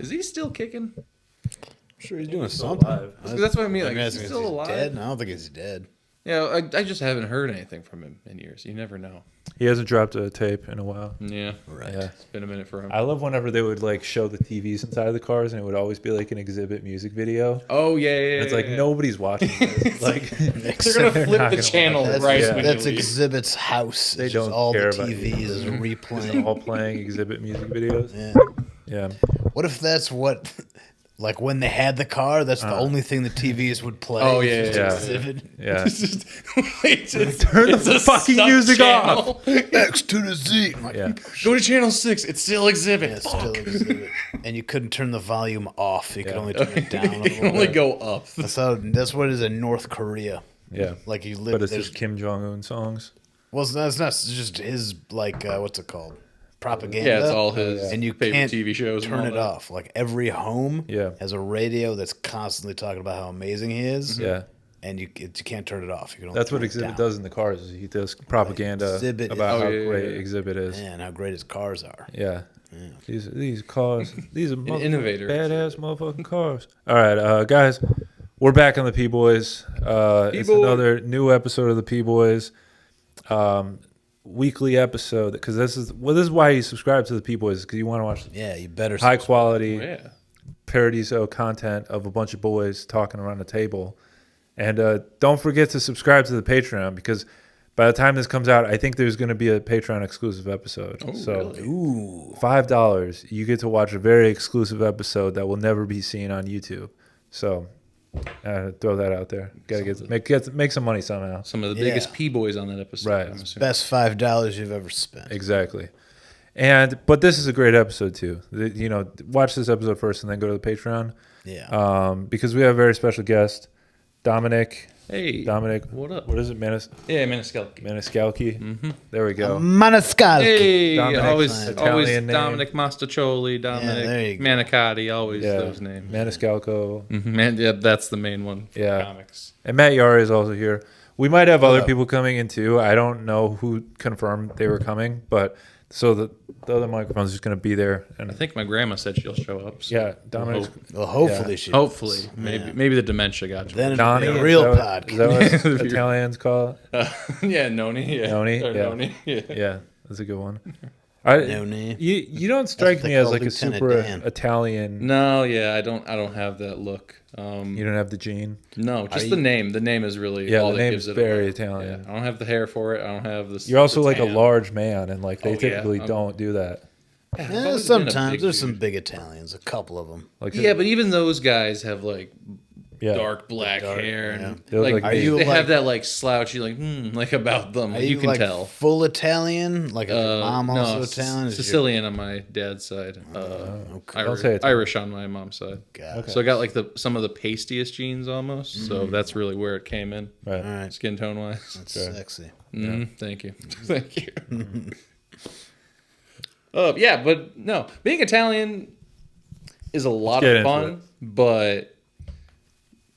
Is he still kicking? I'm sure he's doing something. That's what I mean. Like, I'm is he still alive? Dead? I don't think he's dead. Yeah, I just haven't heard anything from him in years. You never know. He hasn't dropped a tape in a while. Yeah, Right. Yeah. It's been a minute for him. I love whenever they would like show the TVs inside of the cars, and it would always be like an exhibit music video. Oh yeah. And it's like nobody's watching this. Like they're gonna flip the channel That's, right. yeah. When That's you leave. Exhibit's house. They It's just don't all care the about TVs is replaying. all playing exhibit music videos. Yeah. Yeah. What if that's what, like when they had the car, that's the only thing the TVs would play? Oh, yeah, was yeah. Exhibit. Yeah. Turn the fucking music off. X to the Z. I'm like, Yeah. Go to channel 6. It's still exhibit. Yeah, it's still Exhibit. And you couldn't turn the volume off. You could only turn it down. You can only go up. That's what it is in North Korea. Yeah. Like you live. But it's there's- just Kim Jong Un songs. Well, it's not it's just his like what's it called? Propaganda. Yeah, it's all his and you favorite can't TV shows. and turn all it that. off. Like every home Yeah. has a radio that's constantly talking about how amazing he is. Yeah. And you can't turn it off. You can only That's what turn it Exhibit down. does in the cars. Is he does propaganda Exhibit about is- how yeah, great yeah. Exhibit is. Man, how great his cars are. Yeah. These cars, these are innovator. badass motherfucking cars. All right, guys, we're back on the P-Boys. It's P-Boy. another new episode of the P-Boys. Weekly episode, because this is why you subscribe to the P-Boys, because you want to watch Yeah, you better. high quality Yeah. Paradizo content of a bunch of boys talking around a table. And don't forget to subscribe to the Patreon, because by the time this comes out, I think there's going to be a Patreon exclusive episode. Oh, so really? Ooh. $5, you get to watch a very exclusive episode that will never be seen on YouTube. So throw that out there. Gotta make some money somehow. Some of the Yeah. biggest P-boys on that episode. Right. I'm assuming. Best $5 you've ever spent. Exactly. But this is a great episode too. Watch this episode first and then go to the Patreon. Yeah. Because we have a very special guest, Dominic. Hey. Dominic, What up? what is it? Yeah, Maniscalchi. Maniscalchi. Mm-hmm. There we go. Maniscalchi. Hey, Dominic's always Italian name. Dominic Mastacholi, Dominic there you go. Manicati, always Yeah. those names. Maniscalco. Man, yeah, that's the main one for Yeah. comics. And Matt Yara is also here. We might have other people coming in too. I don't know who confirmed they were coming, but so the other microphone's just going to be there. And I think my grandma said she'll show up. So yeah, Dominic's Well, hopefully she. hopefully, maybe the dementia got you. Then it'll Donnie. be a real Is that podcast. what Italians call it? Yeah, Noni. Yeah. Noni, Or yeah. Noni, yeah. Yeah, that's a good one. Noni. You don't strike That's what me they as call like a Lieutenant super Dan. Mm. Italian. No, yeah, I don't have that look. You don't have the gene. No, just Are the you- name. The name is really Yeah, all the that name's gives it very away. Italian. Yeah, I don't have the hair for it. I don't have this. You're also like a tan. large man, and like they Oh, yeah, typically I'm- don't do that. Yeah, I've Yeah, always been a sometimes big there's dude. some big Italians, a couple of them. Like Yeah, but even those guys have like yeah. dark black Dark, hair, yeah. and They look like, like they, me. Are you they like- have that like slouchy like about them. Are You can like tell. full Italian? Like is your mom also no, Italian? Is your- Sicilian on my dad's side. okay. Don't say Italian. Irish on my mom's side. God. So I got like some of the pastiest genes almost. So that's really where it came in, Right. All right. skin tone wise. That's sexy. Thank you, thank you. Yeah, but no, being Italian is a lot get of into fun, it. but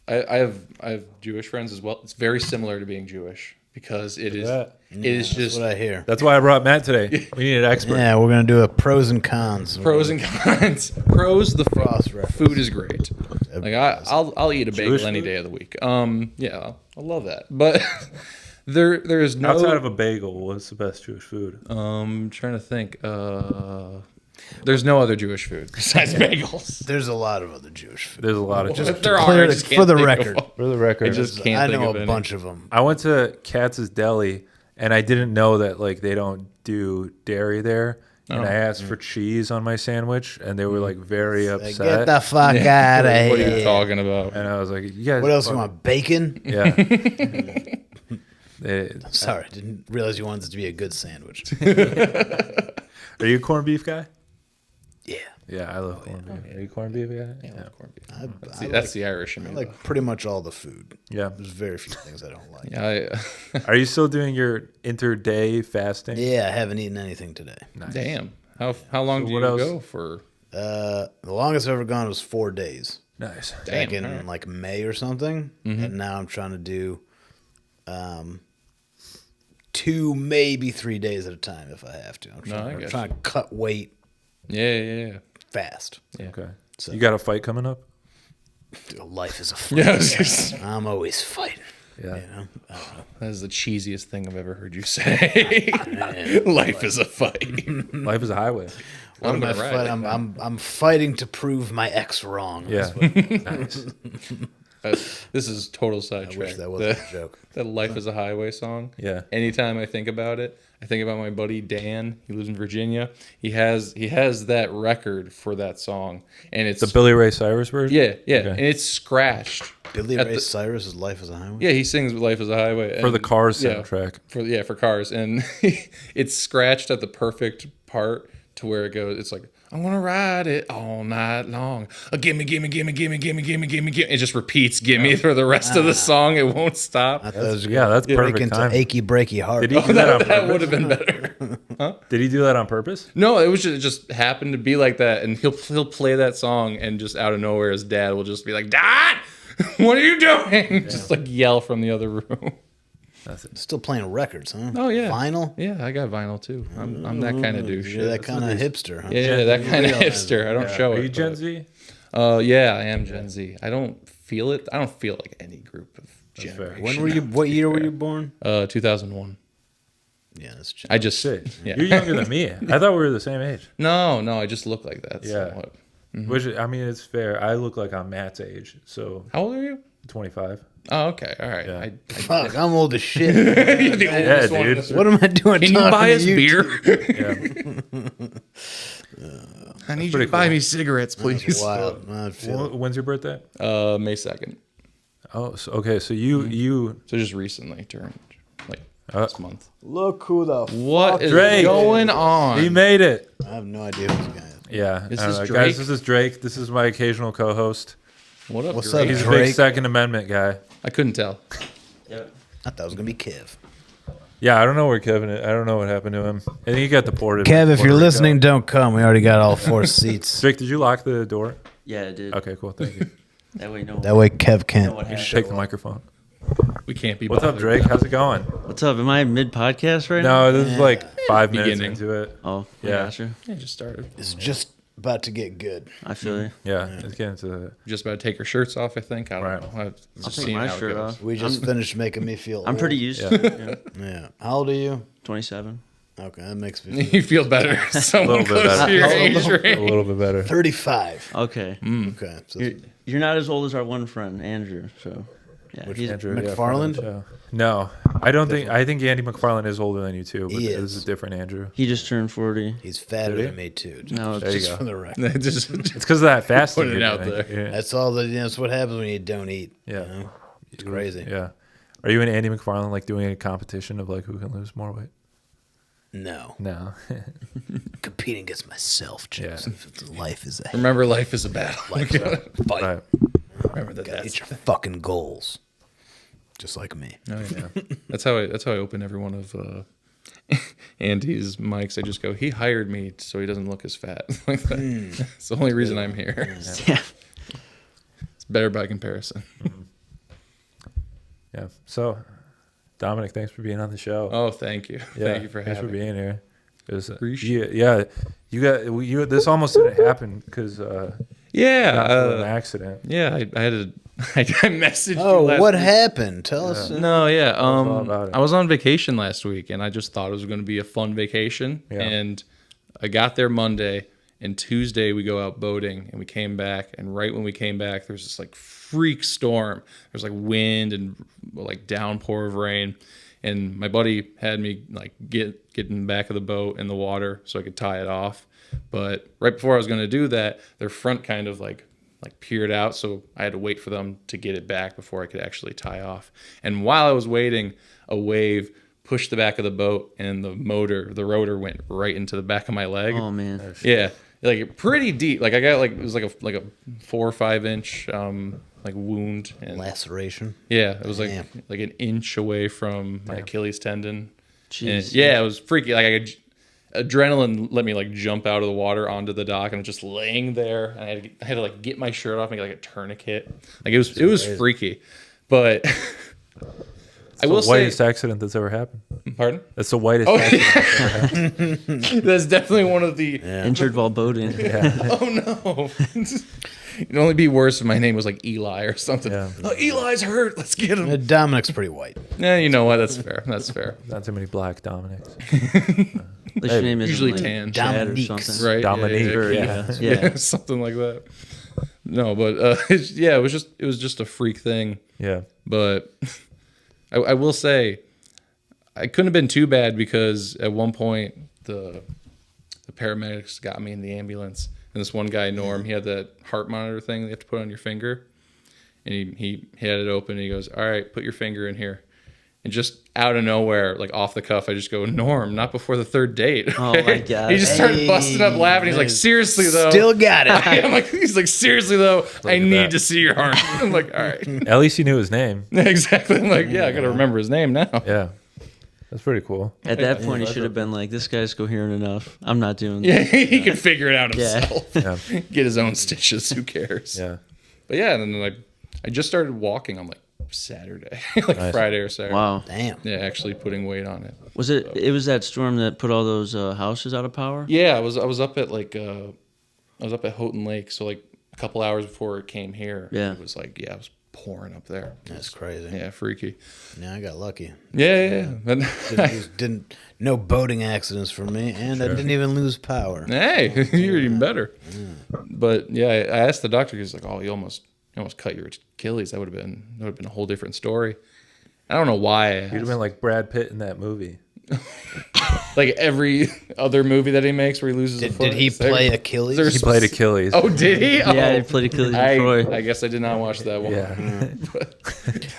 I have Jewish friends as well. It's very similar to being Jewish because it is that. it is That's just what I hear. That's why I brought Matt today. We need an expert. Yeah, we're gonna do a pros and cons. pros and cons. Pros, the Cross reference. food is great. Like I'll eat a bagel Jewish any food? day of the week. Yeah, I love that. But there is no Outside of a bagel, what's the best Jewish food? trying to think. There's no other Jewish food besides bagels. There's a lot of other Jewish food. There's a lot of just There are. clear I it just for can't the think of record. them. for the record. I just can't I think know of a any. bunch of them. I went to Katz's Deli and I didn't know that like they don't do dairy there. And I asked for cheese on my sandwich, and they were like very upset. Get the fuck out of What are you here. talking about? And I was like, "You guys, What else you fuck-" want? Bacon? Yeah. They- Sorry, didn't realize you wanted it to be a good sandwich. are you a corned beef guy? Yeah. Yeah, I love corned beef. Are you a corned beef guy? Yeah. Corned beef. I That's the Irish in me. I like pretty much all the food. Yeah. There's very few things I don't like. Yeah, Are you still doing your inter-day fasting? Yeah, I haven't eaten anything today. Nice. damn. How long do what you else? go for? The longest I've ever gone was 4 days. Nice. Back in alright. like May or something. And now I'm trying to do 2, maybe 3 days at a time if I have to. I'm I I'm got trying to cut weight Yeah. fast. Yeah. Okay. So You got a fight coming up? life is a fight. Yeah, I'm always fighting. Yeah. You know? I don't know. that is the cheesiest thing I've ever heard you say. Life is a fight. Life is a highway. What I'm am I gonna ride fighting? it. I'm fighting to prove my ex wrong. Yeah. That's what- This is total I sidetrack. wish that wasn't a joke. That "Life is a Highway" song. Yeah. Anytime I think about it, I think about my buddy Dan. He lives in Virginia. He has that record for that song, and it's The Billy Ray Cyrus version? yeah, Okay. and it's scratched. Billy At Ray the- Cyrus's Life is a Highway? Yeah, he sings "Life is a Highway" For the and- Cars yeah, soundtrack. for Cars, and it's scratched at the perfect part to where it goes. It's like, "I'm gonna ride it all night long. Gimme, gimme, gimme, gimme, gimme, gimme, gimme, gimme." It just repeats "gimme" for the rest of the song. It won't stop. I thought it was Yeah, that's break perfect into timing. achy breaky heart. Did he do that on That purpose? would have been better. Did he do that on purpose? No, it was just, it just happened to be like that, and he'll play that song, and just out of nowhere, his dad will just be like, "Dad, what are you doing?" Just like yell from the other room. That's it. Still playing records, huh? Oh yeah, Vinyl? Yeah, I got vinyl too. I'm that kind of douche. You're that kind of hipster, huh? Yeah, that kind of realize hipster. I don't show it. Are you Gen but- Z? Yeah, I am Gen Z. I don't feel it. I don't feel like any group of fair. generation. When were you? What year were you born? 2001. Yeah, that's just, I just Shit. yeah. You're younger than me. I thought we were the same age. No, I just look like that. Yeah. somewhat. Which, I mean, it's fair. I look like I'm Matt's age. So How old are you? 25. Oh, okay. All right. Yeah. fuck. I'm old as shit. You're the oldest one in dude. this What am I doing? Can you talking buy to us beer? Yeah. I need you pretty to buy cool. me cigarettes, please. Wow. I feel it. When's your birthday? May 2nd. Oh, so, okay. So you So just recently turned, like this month. Look who the What is Drake. going on? he made it. I have no idea who this guy is. Yeah. Is I don't this know. Drake? Guys, this is Drake. This is my occasional co-host. What up? What's Drake? up, He's a Drake? big Second Amendment guy. I couldn't tell. I thought it was gonna be Kev. Yeah, I don't know where Kevin is. I don't know what happened to him. I think he got deported. Kev, if Puerto you're Rico. listening, don't come. We already got all 4 seats. Drake, did you lock the door? Yeah, I did. Okay, cool. Thank you. That way, no. That way, Kev can't. what You should happened. take the microphone. We can't be. What's up, bothered. Drake? How's it going? What's up? Am I mid podcast right now? No, this is like 5 minutes Beginning. into it. Oh, Yeah. yeah. Gotcha. Yeah, just started. It's just about to get good. I feel you. Yeah, let's get into the. Just about to take our shirts off. I think. I don't Right. know. I've I'll just take seen my how it shirt goes. off. We just finished making me feel. I'm pretty old. used Yeah. to it. Yeah. Yeah. How old are you? 27. Okay, that makes me feel You feel better. Someone little bit close better. to your A age little- A range. little bit better. 35. Okay. Okay. So You're not as old as our one friend, Andrew. So, yeah. Which he's, Andrew, McFarland? friend of the show. No, I don't think. I think Andy McFarland is older than you too, but He this is. is a different Andrew. he just turned 40. he's fatter Did he? than me too. No, There you just go. for the record. Just It's because of that fasting. Put it you're out doing. there. Yeah. That's all that. That's what happens when you don't eat. Yeah. You know? It's crazy. Yeah. Are you and Andy McFarland like doing a competition of like who can lose more weight? No, No. competing against myself, Joseph. Life is a remember, life is a battle. life's a fight. Right. Remember that. Gotta That's hit your fucking goals, just like me. Oh, yeah. That's how I open every one of Andy's mics. I just go, he hired me so he doesn't look as fat. Like that. It's the only reason I'm here. yeah. It's better by comparison. Yeah. So, Dominic, thanks for being on the show. Oh, thank you. Yeah, Thank you for thanks having for me. being here. 'Cause, Appreciate yeah, you got you. This almost didn't happen because Yeah. an accident. Yeah, I had a I messaged Oh, you last what week. happened? Tell us. No, yeah. all about it. I was on vacation last week, and I just thought it was going to be a fun vacation. Yeah. And I got there Monday, and Tuesday we go out boating, and we came back. And right when we came back, there's this like freak storm. There's like wind and like downpour of rain. And my buddy had me like get in the back of the boat in the water so I could tie it off. But right before I was going to do that, their front kind of like peered out, so I had to wait for them to get it back before I could actually tie off. And while I was waiting, a wave pushed the back of the boat, and the rotor went right into the back of my leg. Oh, man. Yeah, like pretty deep. Like I got like it was like a 4 or 5 inch like wound, and Laceration. yeah, it was like Damn. like an inch away from my Achilles tendon. And Jeez. yeah, it was freaky. Like adrenaline let me like jump out of the water onto the dock, and I was just laying there, and I had to like get my shirt off, make like a tourniquet. Like it was freaky, but I will the say, whitest accident that's ever happened. pardon? That's the whitest accident that's ever happened. That's definitely one of the. Injured while boating. Oh no! It'd only be worse if my name was like Eli or something. Yeah. Oh, Eli's hurt. Let's get him. Dominic's pretty white. Yeah, you know what? That's fair. That's fair. Not too many black Dominics. At least your name is Usually like tan. Chad or Dominique's. something. Right? Dominique. Yeah. Yeah. Something like that. No, but it was just a freak thing. Yeah. But I will say, I couldn't have been too bad because at one point the paramedics got me in the ambulance, and this one guy Norm, he had that heart monitor thing that you have to put on your finger, and he had it open, and he goes, "All right, put your finger in here." And just out of nowhere, like off the cuff, I just go, "Norm, not before the third date." Oh my God. He just started busting up laughing. He's like, "Seriously though." Still got it. I'm like, he's like, "Seriously though, I at need that. to see your heart." I'm like, "All right." At least you knew his name. Exactly. I'm like, yeah, I got to remember his name now. Yeah. That's pretty cool. At that point, he should have been like, "This guy's coherent enough. I'm not doing Yeah, that." he can figure it out Yeah. himself. Yeah. Get his own stitches. Who cares? Yeah. But yeah, and then I just started walking on like Saturday, like Nice. Friday or Saturday. Wow. Damn. Yeah, actually putting weight on it. Was it? It was that storm that put all those houses out of power. Yeah, I was up at like I was up at Houghton Lake, so like a couple hours before it came here. Yeah. It was like it was pouring up there. That's crazy. Yeah, freaky. Yeah, I got lucky. Yeah. Didn't no boating accidents for me, and I didn't even lose power. Hey, you're even better. But yeah, I asked the doctor. He's like, "Oh, you almost cut your Achilles. That would have been a whole different story." I don't know why. I You'd have asked. been like Brad Pitt in that movie. Like every other movie that he makes where he loses a foot. Did he is there- play is there Achilles? He played Achilles. Oh, did he? Yeah, Oh. he played Achilles in Troy. I guess I did not watch that one. Yeah.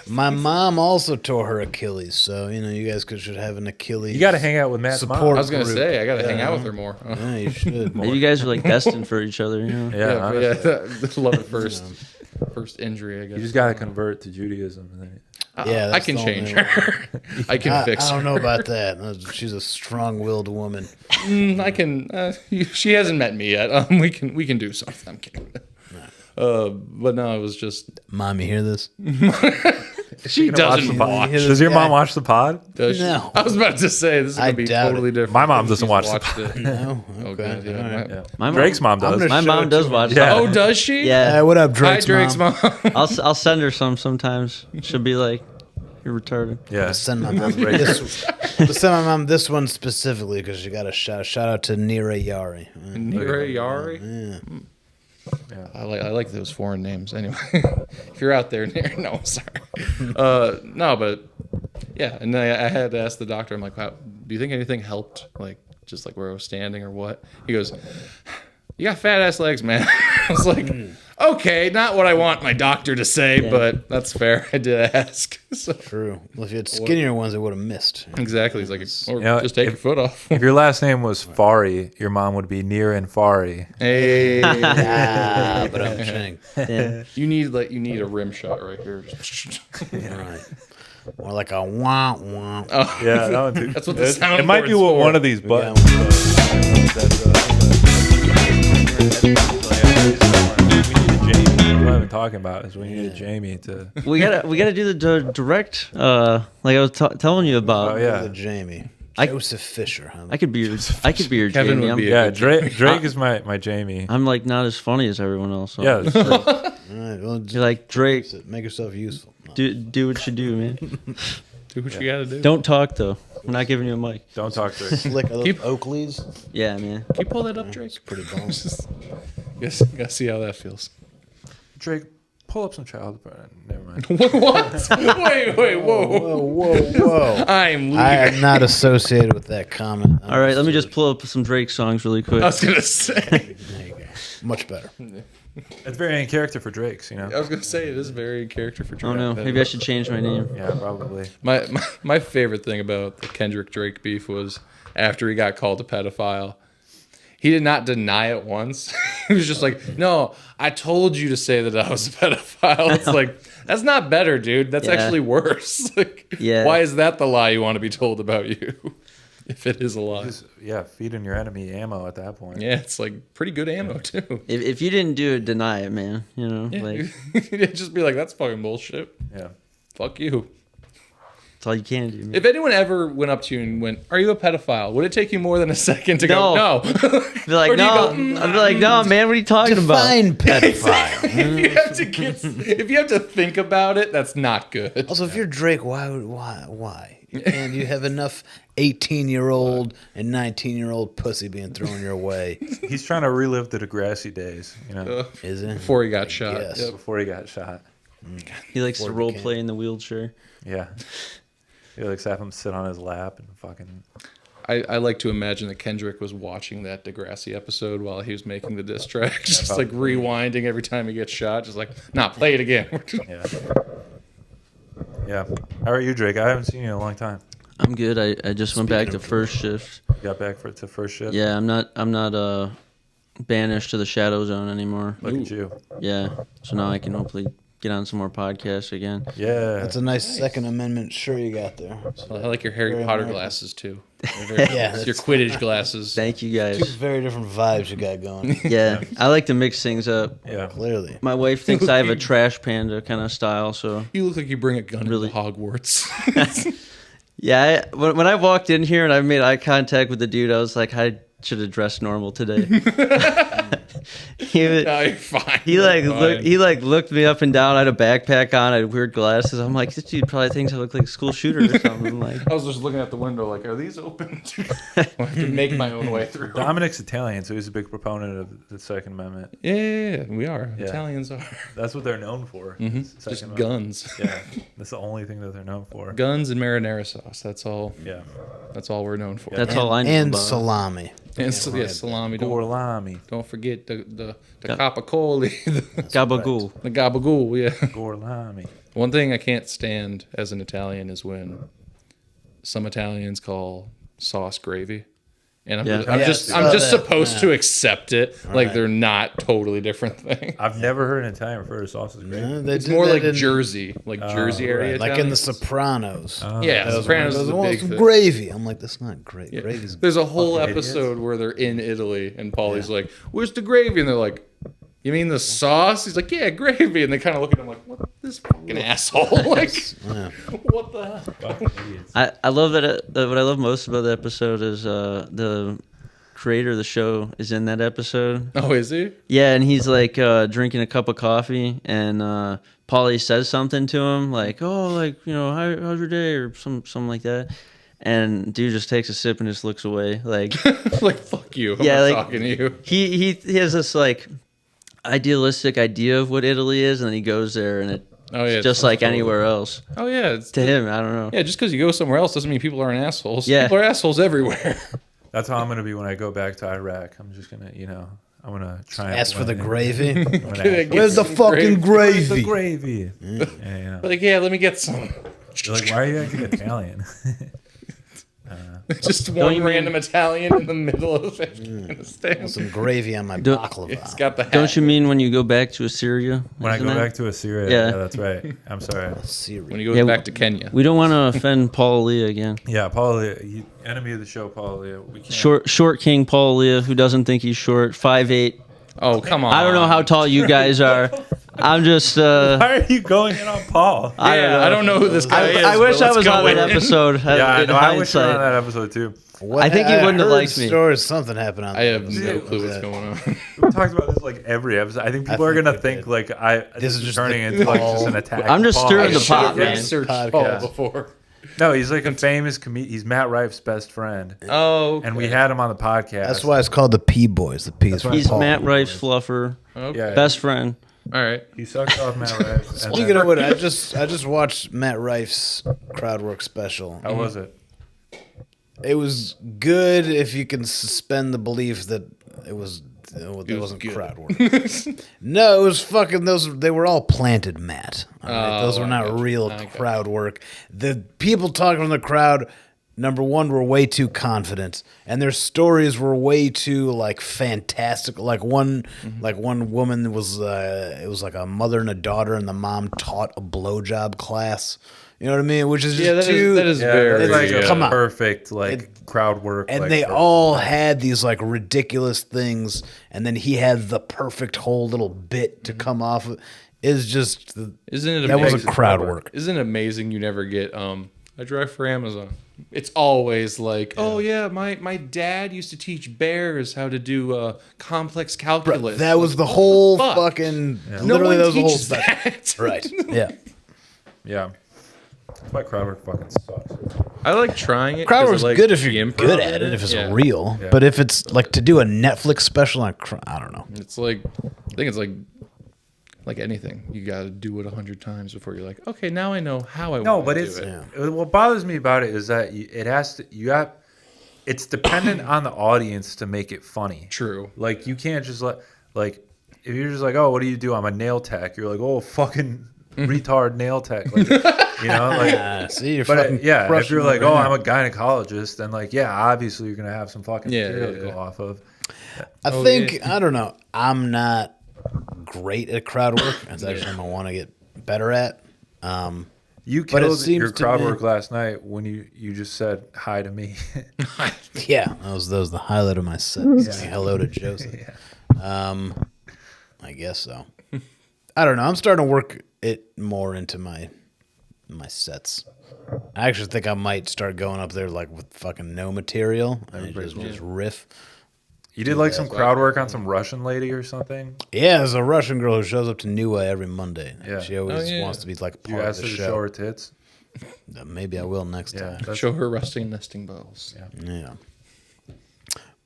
My mom also tore her Achilles, so you guys should have an Achilles. You got to hang out with Matt's Support. mom. I was gonna Group. say I gotta hang out with her more. Yeah, you should. Maybe you guys are like destined for each other. You know. Yeah. honestly. Love it first injury. I guess You just got to convert to Judaism. And then Yeah, I that's can the change only her. I can fix I her. don't know about that. She's a strong-willed woman. I can. She hasn't met me yet. We can do something. I'm kidding. But no, it was just Mom, you hear this? she doesn't watch. Does your mom watch the pod? Does she? No. I was about to say this is gonna I be doubt totally it. different. My mom She's doesn't watch the watched it. No. Oh, Okay. good. Yeah. All right. Yeah. My Drake's mom does. gonna My show mom it does to watch. her. that. Yeah. Oh, does she? Yeah. Hey, what up, Hi, Drake's, Drake's mom. I'll send her some sometimes. She'll be like, "You're retarded." Yeah. Send my mom send my mom this one specifically because she got a shout out to Nira Yari. Nira Yari. Yeah. I like those foreign names. Anyway, if you're out there, no, I'm sorry. No, but yeah, and I had to ask the doctor. I'm like, wow, do you think anything helped? Like, just like where I was standing or what? He goes, "You got fat ass legs, man." I was like, okay, not what I want my doctor to say, but that's fair. I did ask. So, True. Well, if you had skinnier ones, it would have missed. exactly. He's like, or know, just take your foot off. If your last name was Fari, your mom would be Near and Fari. Hey, Ah, but I'm saying. Yeah. you need a rim shot right here. All right. More like a wah wah. Yeah, that one too. That's what the sound. It might be board's for. one of these buttons. We need a Jamie. What I've been talking about is we need a Jamie to. We gotta do the direct. Like I was telling you about. Oh yeah. The Jamie. I- Joseph Fisher. Huh? I could be your Kevin Jamie. would be Yeah, Drake is my Jamie. I'm like not as funny as everyone else. So. Yeah, that's true. All right. Well, You're like Drake. make yourself useful. No. Do what you do, man. Do what you gotta do. Don't talk though. We're not giving you a mic. Don't talk Drake. Slick Keep- Oakleys. Yeah, man. Can you pull that up, Drake? Pretty bones. Guess gotta see how that feels. Drake, pull up some child. Never mind. What? Wait, whoa. Whoa. I'm leaving. I am not associated with that comment. All right, let me just pull up some Drake songs really quick. I was gonna say. There you go. Much better. It's very in character for Drake's, you know. I was gonna say it is very in character for Drake. Oh no, maybe I should change my name. Yeah, probably. My favorite thing about the Kendrick Drake beef was after he got called a pedophile, he did not deny it once. He was just like, "No, I told you to say that I was a pedophile." It's like, that's not better, dude. That's Yeah. actually worse. Like, Yeah. why is that the lie you want to be told about you? If it is a lie. Just, yeah, feeding your enemy ammo at that point. Yeah, it's like pretty good ammo too. If you didn't do it, deny it, man. You know, like You'd just be like, that's fucking bullshit. Yeah. Fuck you. That's all you can do. Man. If anyone ever went up to you and went, "Are you a pedophile?" Would it take you more than a second to go, No. "No"? Be like, Or do you no. go, I'd be like, no, man. What are you talking about? Define pedophile. if you have to think about it, that's not good. Also, if you're Drake, why? And you have enough 18-year-old and 19-year-old pussy being thrown your way. He's trying to relive the Degrassi days, Is it? Before he got shot. Yes. Yep. before he got shot. He likes to Before it role became- play in the wheelchair. Yeah. He likes to have him sit on his lap and fucking. I like to imagine that Kendrick was watching that Degrassi episode while he was making the diss track, just like rewinding every time he gets shot, just like, nah, play it again. Yeah. Yeah. How are you, Drake? I haven't seen you in a long time. I'm good. I just went back to first shift. You got back to first shift? Yeah, I'm not banished to the shadow zone anymore. Look at you. Yeah, so now I can hopefully get on some more podcasts again. Yeah. That's a nice Second Amendment shirt you got there. I like your Harry Very Potter American. glasses too. Yeah, Your Quidditch glasses. Thank you two guys. very different vibes you got going. Yeah, I like to mix things up. Yeah. Clearly. My wife thinks I have a trash panda kind of style, so You look like you bring a gun Really? into Hogwarts. yeah. When I walked in here and I made eye contact with the dude, I was like, I should have dressed normal today. he, No, you're fine. he looked me up and down. I had a backpack on. I had weird glasses. I'm like, this dude probably thinks I look like a school shooter or something. Like, I was just looking out the window, like, are these open? I have to make my own way through. Dominic's Italian, so he's a big proponent of the Second Amendment. Yeah, we are. Yeah. Italians are. That's what they're known for. Just Second Amendment. guns. Yeah. That's the only thing that they're known for. Guns and marinara sauce. That's all. Yeah. That's all we're known for. that's all I know And about. salami. And salami. Gorlami. Don't forget the capicoli, Gabagool. the gabagool. Yeah. Gorlami. One thing I can't stand as an Italian is when some Italians call sauce gravy. And I'm Yeah. just, I'm Yes, just, saw I'm just that. supposed to Yeah. accept it, like Right. they're not totally different things. I've never heard an Italian refer to sauce as gravy. Yeah, they It's did more that like in- Jersey, Jersey area. Right, like in The Italians. Sopranos. Yeah, That was Sopranos one is of a those, big "Oh, thing. gravy. I'm like, that's not great. Yeah. Gravy's There's a whole fucking episode where they're in Italy and Paulie's like, "Where's the gravy?" And they're like, "You mean the sauce?" He's like, "Yeah, gravy." And they kind of look at him like, "What this fucking asshole?" Like, Yeah. what the hell? Fucking idiots. I love that. What I love most about the episode is the creator of the show is in that episode. Oh, is he? Yeah, and he's like drinking a cup of coffee, and Paulie says something to him like, "Oh, like how's your day?" or something like that. And dude just takes a sip and just looks away. Like Like, fuck you. I'm Yeah, not like- talking to you. he has this like idealistic idea of what Italy is, and then he goes there, and it's Oh yeah, just like anywhere else. Oh yeah, it's, To him, I don't know. yeah. Just because you go somewhere else doesn't mean people aren't assholes. Yeah. People are assholes everywhere. That's how I'm going to be when I go back to Iraq. I'm just going to, I'm going to try and Ask for the blend in. gravy. I'm gonna ask Where's the some fucking Where's the gravy? gravy? Yeah, Like, yeah, let me get some. You're like, why are you acting Italian? Just Don't you one mean- random Italian in the middle of Afghanistan. Some gravy on my Don't- baklava. It's got the hat. Don't you mean when you go back to Assyria? When I Isn't go that- back to Assyria, Yeah. yeah, that's right. I'm sorry. Cereal. when you go Yeah, back to Kenya? We don't want to offend Paul Leah again. Yeah, Paul, enemy of the show, Paul. We can't. Short King Paul Leah, who doesn't think he's short, 5'8". Oh, come on. I don't know how tall you guys are. I'm just. Why are you going in on Paul? I don't know who this guy is. I wish but I let's was go on that with it. episode. Yeah, in no, I wish you were on hindsight. that episode too. What I think he wouldn't have heard liked me. Stories, something happened on I have that. no clue what's going on. We talked about this like every episode. I think people are think gonna we think did. like this is just turning the into like Paul- just an attack. I'm just on Paul. stirring I the should pot, have man. researched Podcast. Paul before. No, he's like a famous comedian. He's Matt Rife's best friend, Oh, and we had him on the podcast. That's why it's called the P Boys. The P is for He's Paul. Matt Rife's fluffer, Okay. Yeah. best friend. All right. he sucked off Matt Rife. and Speaking then- of what, I just watched Matt Rife's crowd work special. how was it? It was good if you can suspend the belief that it wasn't good. crowd work. No, it was fucking those. They were all planted, Matt. All right? Those were I not got you. real I got crowd work. The people talking from the crowd, number one, were way too confident, and their stories were way too like fantastic. Like one woman was it was like a mother and a daughter, and the mom taught a blowjob class. You know what I mean? Which is just Yeah, that too. is Yeah, very. that's like come on. perfect like crowd work. And like, they for- all had these like ridiculous things, and then he had the perfect whole little bit to come off of. Is just Isn't it that amazing? wasn't crowd work. Isn't it amazing you never get I drive for Amazon. It's always like, oh yeah, my dad used to teach bears how to do complex calculus. That was Like, the what whole fuck? fucking. No Literally, one that was the whole teaches spec. that. Right. Yeah. Yeah. That's why crowd work fucking sucks. I like trying it. Crowd 'cause I work's like good if the you're improv good at in it, if it's Yeah. real. Yeah. But if it's like to do a Netflix special on, I don't know. It's like, I think it's like anything. You got to do it 100 times before you're like, okay, now I know how I No, want but to it's do it. Yeah. what bothers me about it is that it has to. It's dependent on the audience to make it funny. True. Like you can't just like if you're just like, oh, what do you do? I'm a nail tech. You're like, oh, fucking retard nail tech. Like, you know, like. See, you're But fucking yeah, if crushing you're it like, right oh, now. I'm a gynecologist, then like, yeah, obviously you're gonna have some fucking material to go off of. I Oh, think yeah. I don't know. I'm not great at crowd work. That's actually something I want to get better at. You But it killed seems your to crowd me- work last night when you just said hi to me. Yeah, that was the highlight of my set. Saying hello to Joseph. I guess so. I don't know. I'm starting to work it more into my sets. I actually think I might start going up there like with fucking no material and just riff. You did like some crowd work on some Russian lady or something. Yeah, there's a Russian girl who shows up to Niwa every Monday. Yeah. She always Oh, yeah. wants to be like You part of asked the her to show show. her tits. Maybe I will next Yeah, time. that's, Show her rusting nesting balls. yeah. Yeah.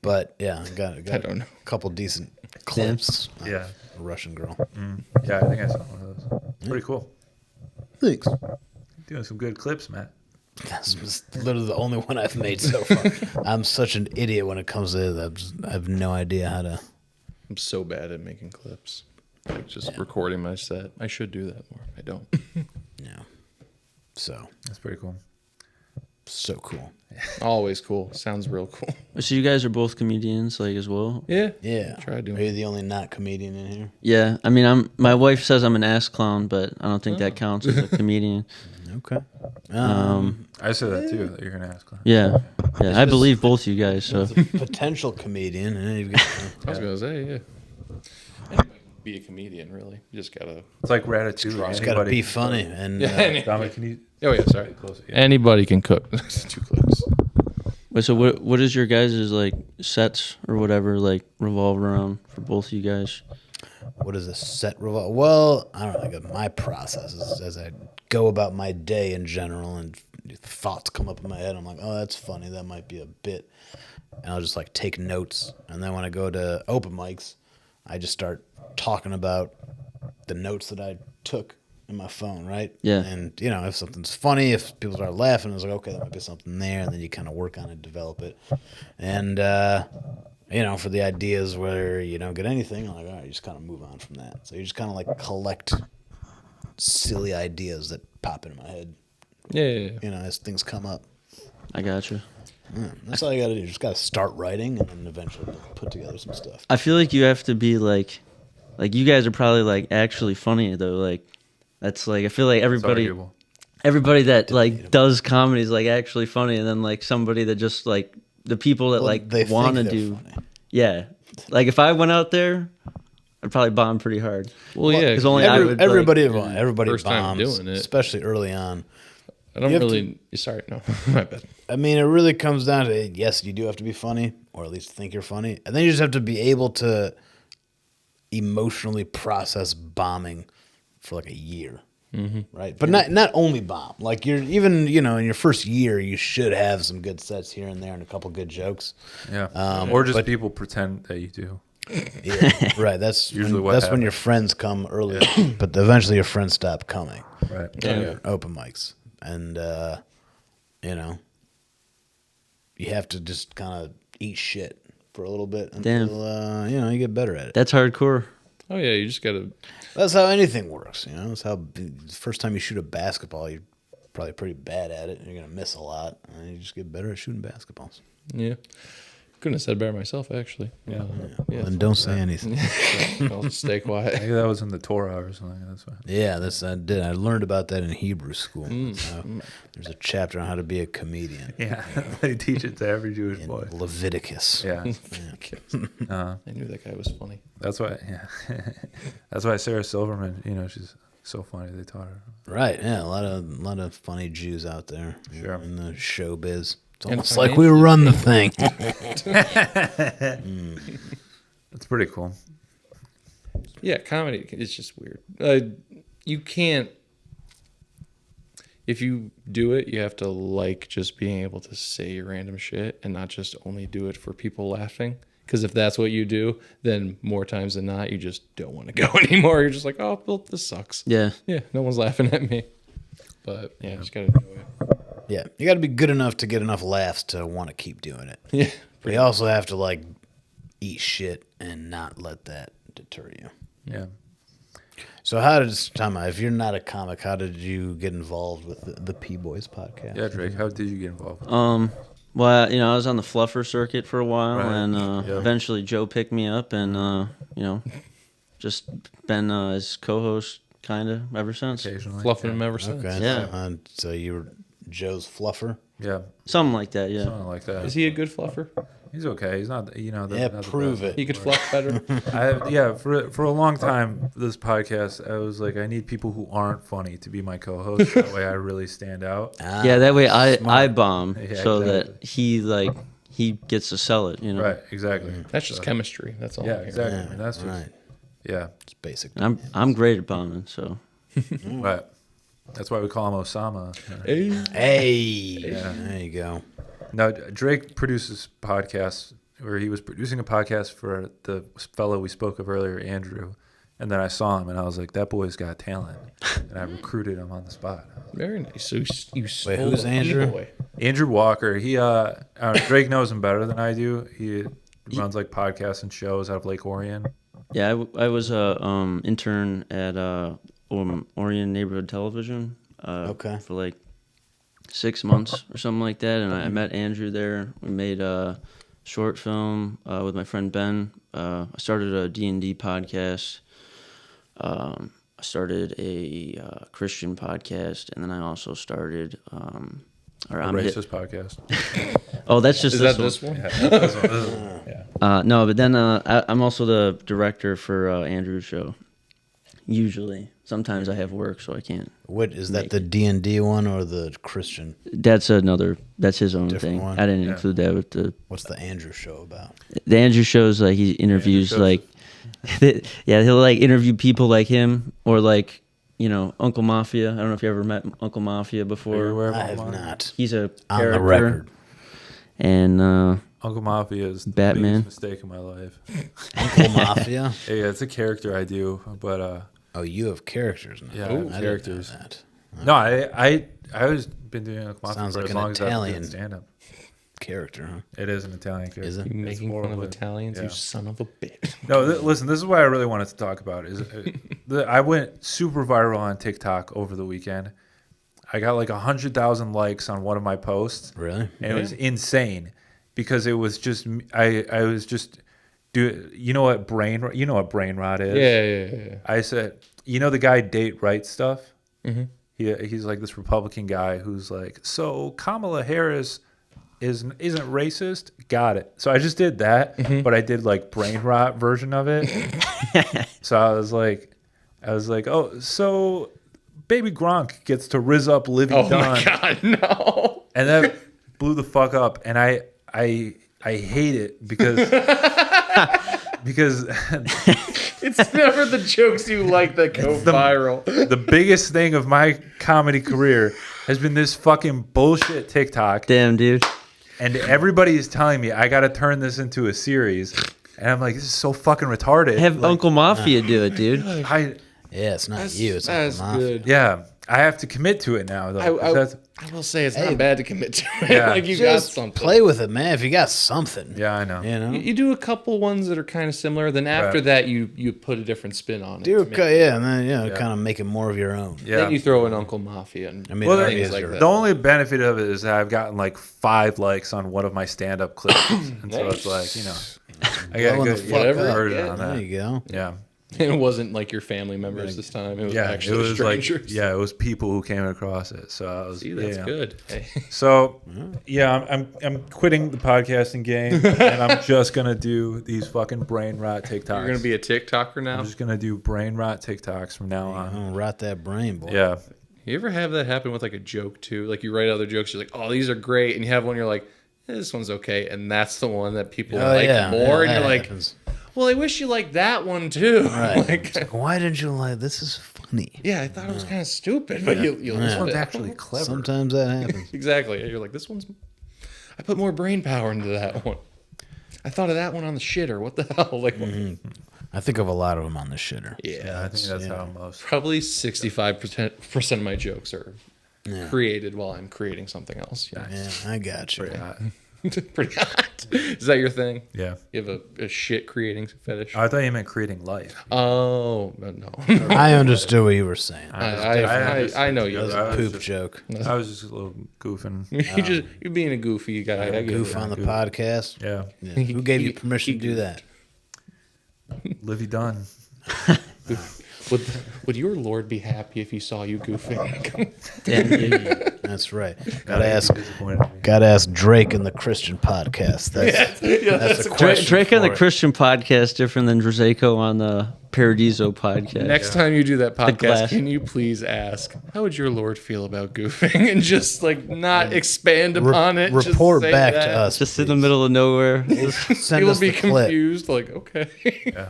But yeah, got I don't know. a couple decent clips. Yeah. A Russian girl. Yeah, I think I saw one of those. Pretty cool. Thanks. Doing some good clips, Matt. That's just literally the only one I've made so far. I'm such an idiot when it comes to that. I have no idea how to. I'm so bad at making clips. Like just recording my set. I should do that more. I don't. Yeah. So That's pretty cool. cool. Always cool. Sounds real cool. So you guys are both comedians, like as well. Yeah. Yeah. Try doing Are you the only not comedian in here? Yeah, I mean, my wife says I'm an ass clown, but I don't think that counts as a comedian. Okay. I said that too. That you're gonna ask. Yeah, I believe both you guys. So Potential comedian. And you've got, I was gonna say, yeah. Anybody can be a comedian, really. You just gotta. It's like Ratatouille. just got to be funny. And Dominic, can you? Oh yeah, sorry. Close, yeah. Anybody can cook. Too close. But so what is your guys' like sets or whatever like revolve around for both of you guys? what is a set revolve? Well, I don't know. Like my process is as I go about my day in general, and thoughts come up in my head. I'm like, oh, that's funny. That might be a bit, and I'll just like take notes. And then when I go to open mics, I just start talking about the notes that I took in my phone, right? Yeah. And you know, if something's funny, if people start laughing, it's like, okay, there might be something there, and then you kind of work on it, develop it, and you know, for the ideas where you don't get anything, I'm like, all right, you just kind of move on from that. So you just kind of like collect silly ideas that pop into my head, Yeah. you know, as things come up. I gotcha. Yeah, that's all you got to do. You just got to start writing, and then eventually put together some stuff. I feel like you have to be like you guys are probably like actually funny though. Like that's like I feel like It's everybody arguable. that like does comedy is like actually funny, and then like somebody that just like the people that Well, like they want to think they're do. funny. Yeah, like if I went out there, I'd probably bomb pretty hard. Well, yeah. Because only I would. Like, Everybody First time bombs, doing it. especially early on. I don't You have really. Sorry, no, my bad. I mean, it really comes down to, yes, you do have to be funny, or at least think you're funny. And then you just have to be able to emotionally process bombing for like a year. Right? But not only bomb. Like you're even, you know, in your first year, you should have some good sets here and there and a couple good jokes. Yeah. Or just people pretend that you do. Yeah, right. That's Usually when, what that's when happens. your friends come early, but eventually your friends stop coming. Right. Yeah. Open mics. And, you know, you have to just kind of eat shit for a little bit until, you know, you get better at it. that's hardcore. Oh yeah, you just gotta. That's how anything works, you know. That's how the first time you shoot a basketball, you're probably pretty bad at it. And you're gonna miss a lot, and you just get better at shooting basketballs. Yeah. Couldn't have said better myself, actually. Yeah. And don't say anything. I'll stay quiet. Maybe that was in the Torah or something. That's why. Yeah, I did. I learned about that in Hebrew school. There's a chapter on how to be a comedian Yeah. They teach it to every Jewish in boy. Leviticus. Yeah. I knew that guy was funny. That's why. Yeah. That's why Sarah Silverman. You know, she's So funny they taught her. Right, yeah, a lot of funny Jews out there Sure. in the showbiz. It's And almost like we run the thing. That's pretty cool. Yeah, comedy is just weird. You can't. If you do it, you have to like just being able to say random shit and not just only do it for people laughing. Because if that's what you do, then more times than not, you just don't want to go anymore. You're just like, oh, well, this sucks. Yeah. Yeah, no one's laughing at me. But yeah, you just gotta do it. Yeah, you got to be good enough to get enough laughs to want to keep doing it. Yeah. But you also have to like eat shit and not let that deter you. Yeah. So how did Tom? If you're not a comic, how did you get involved with the P Boys podcast? Yeah, Drake, how did you get involved? Well, I was on the fluffer circuit for a while, Right. and Yeah. eventually Joe picked me up, and just been his co-host kind of ever since. Occasionally. Fluffing them ever since. Okay. Yeah. So you were Joe's fluffer. Yeah. Something like that, yeah. Something like that. Is he a good fluffer? He's okay. He's not, Yeah, not the prove best. it. He could fluff better. For a long time, this podcast, I was like, I need people who aren't funny to be my co-host. That way, I really stand out. Yeah, that way I bomb Yeah, so exactly. that he gets to sell it, you know. Right? Exactly. That's just chemistry. That's all. Yeah, I care. exactly. Yeah, And that's just right. yeah. It's basic. I'm great at bombing, so Right. That's why we call him Osama. Hey, there you go. Now, Drake produces podcasts, or he was producing a podcast for the fellow we spoke of earlier, Andrew. And then I saw him, and I was like, that boy's got talent. And I recruited him on the spot. Very nice. So you stole who's a Andrew? B-boy. Andrew Walker, Drake knows him better than I do. He runs like podcasts and shows out of Lake Orion. yeah, I was a intern at Orion Neighborhood Television. Okay. For like 6 months or something like that, and I met Andrew there. We made a short film with my friend Ben. I started a D&D podcast. I started a Christian podcast, and then I also started A racist podcast. Oh, that's just Is this that one. this one? Yeah, this one. Yeah. No, but then I'm also the director for Andrew's show. Usually, sometimes I have work, so I can't. What is that? The D&D one or the Christian? That's his own Different thing. one? I didn't Yeah. include that with the What's the Andrew show about? Andrew shows. Like he interviews shows like, yeah, he'll like interview people like him or like Uncle Mafia. I don't know if you ever met Uncle Mafia Are you before. aware of I Uncle have Mafia? not. He's a On character. the record. And Uncle Mafia is the Batman. biggest mistake in my life. Uncle Mafia? Yeah, it's a character I do, but Oh, you have characters now. Yeah, I I have didn't know characters. that. no, I always been doing Uncle Mafia Sounds for like as an long as I've been Italian. doing stand-up. Character, huh? It is an Italian character. Is it? You It's making more fun of of a- Italians, yeah. you son of a bitch. No, listen, this is what I really wanted to talk about. I went super viral on TikTok over the weekend. I got like 100,000 likes on one of my posts. Really? And it was insane because it was just I was just you know what brain rot is? Yeah. I said, the guy Date Right Stuff? Mhm. He's like this Republican guy who's like, so Kamala Harris isn't racist? Got it. So I just did that, but I did like brain rot version of it. So I was like, oh, so Baby Gronk gets to rizz up Livy Oh Dunn. my God, no. And that blew the fuck up. And I hate it because It's never the jokes you like that go viral. the biggest thing of my comedy career has been this fucking bullshit TikTok. damn, dude. And everybody is telling me I got to turn this into a series. And I'm like, this is so fucking retarded. Have Like, Uncle Mafia do it, dude. Yeah, it's not you. It's That's Uncle Mafia. good. yeah, I have to commit to it now, though. 'cause that's- I will say it's not bad to commit to it. Yeah. Like you Just got something. play with it, man. If you got something. yeah, I know. You know? You do a couple ones that are kind of similar. Then after Right. that, you put a different spin on it. Do to a make- yeah, and then kind of make it more of your own. Yeah. Then you throw in Uncle Mafia. And I mean, Well, already things is like your- that. The only benefit of it is that I've gotten like 5 likes on one of my stand-up clips. And so it's like, I got a Blowing good the fuck whatever up. version Yeah, on There that. you go. Yeah. It wasn't like your family members this time. It was actually strangers. It was people who came across it. So I was, See, that's good. Hey. So I'm quitting the podcasting game, and I'm just gonna do these fucking brain rot TikToks. You're gonna be a TikToker now. I'm just gonna do brain rot TikToks from now on. I'm gonna rot that brain, boy. Yeah. You ever have that happen with like a joke too? Like you write other jokes, you're like, oh, these are great, and you have one, you're like, this one's okay, and that's the one that people like more, and you're like, well, I wish you liked that one too. Right. Like, why didn't you like this? Is funny. yeah, I thought it was kind of stupid, but you This one's actually clever. Sometimes that happens. Exactly. You're like, this one's. I put more brain power into that one. I thought of that one on the shitter. What the hell? Like, I think of a lot of them on the shitter. yeah, I think that's how most. probably 65% of my jokes are created while I'm creating something else. Yeah, Yeah, I got you. pretty hot. Is that your thing? Yeah. You have a shit creating fetish? I thought you meant creating life. Oh no. I understood what you were saying. I know you. That was a poop joke. I was just a little goofing. You're being a goofy guy. I get Goof it. on the podcast. Yeah. Yeah. Who gave you permission to do that? Livy Dunn. Would your lord be happy if he saw you goofing? That's right. Gotta ask Drake in the Christian podcast. That's a question. Drake on the for it. Christian podcast different than Draco on the Paradizo podcast. Next time you do that podcast, glass. can you please ask, how would your lord feel about goofing? And just like not expand upon it. just Report say back that. to us. Just in the middle of nowhere. Send He'll us be the clip. confused, like, okay. Yeah.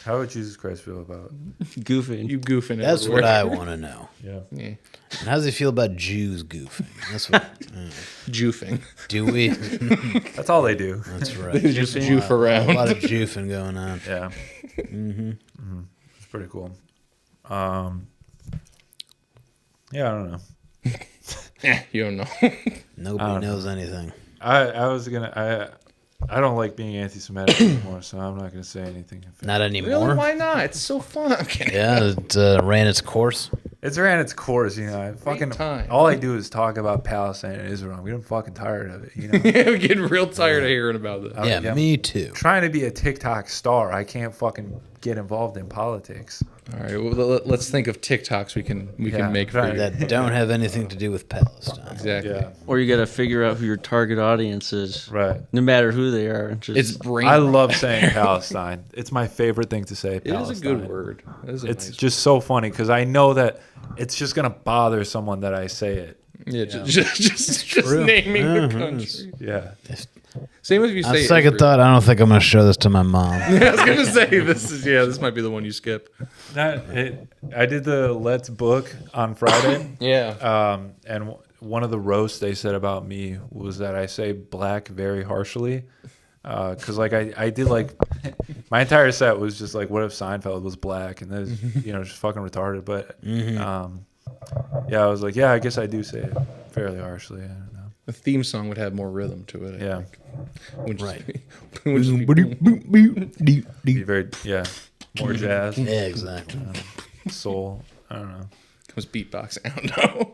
How would Jesus Christ feel about it? Goofing. You goofing That's everywhere. what I want to know. Yeah. Yeah. And how does he feel about Jews goofing? That's what. Joofing. Do we? That's all they do. That's right. They just joof A lot around. of joofing going on. Yeah. It's pretty cool. Yeah, I don't know. You don't know. Nobody knows anything. I was gonna. I don't like being anti-Semitic anymore, so I'm not gonna say anything. Not Really? anymore. Why not? It's so fun. I'm kidding. Yeah, it ran its course. It's ran its course, you know. I fucking time. all I do is talk about Palestine and Israel. I'm getting fucking tired of it, you know. Yeah, we're getting real tired of hearing about that. Yeah, yeah. me too. Trying to be a TikTok star, I can't fucking get involved in politics. All right, well, let's think of TikToks we can make for right. you. That don't have anything to do with Palestine. Exactly. Yeah, Or you got to figure out who your target audience is. right. No matter who they are. Just, It's brain. I love saying Palestine. It's my favorite thing to say. It is Palestine. a good word. It is a It's nice just so funny because I know that it's just gonna bother someone that I say it. word. Yeah, just naming the country. Yeah. Same if you On say second Israel. thought, I don't think I'm going to show this to my mom. I was gonna say this might be the one you skip. I did the Let's Book on Friday. Yeah. And one of the roasts they said about me was that I say black very harshly. Because like I did like my entire set was just like, what if Seinfeld was black, and that's just fucking retarded. But I was like, yeah, I guess I do say it fairly harshly. I don't know. The theme song would have more rhythm to it. I think. Would just Right. be- would just be- Be very more jazz, Yeah, exactly. soul. I don't know. was beatboxing. I don't know.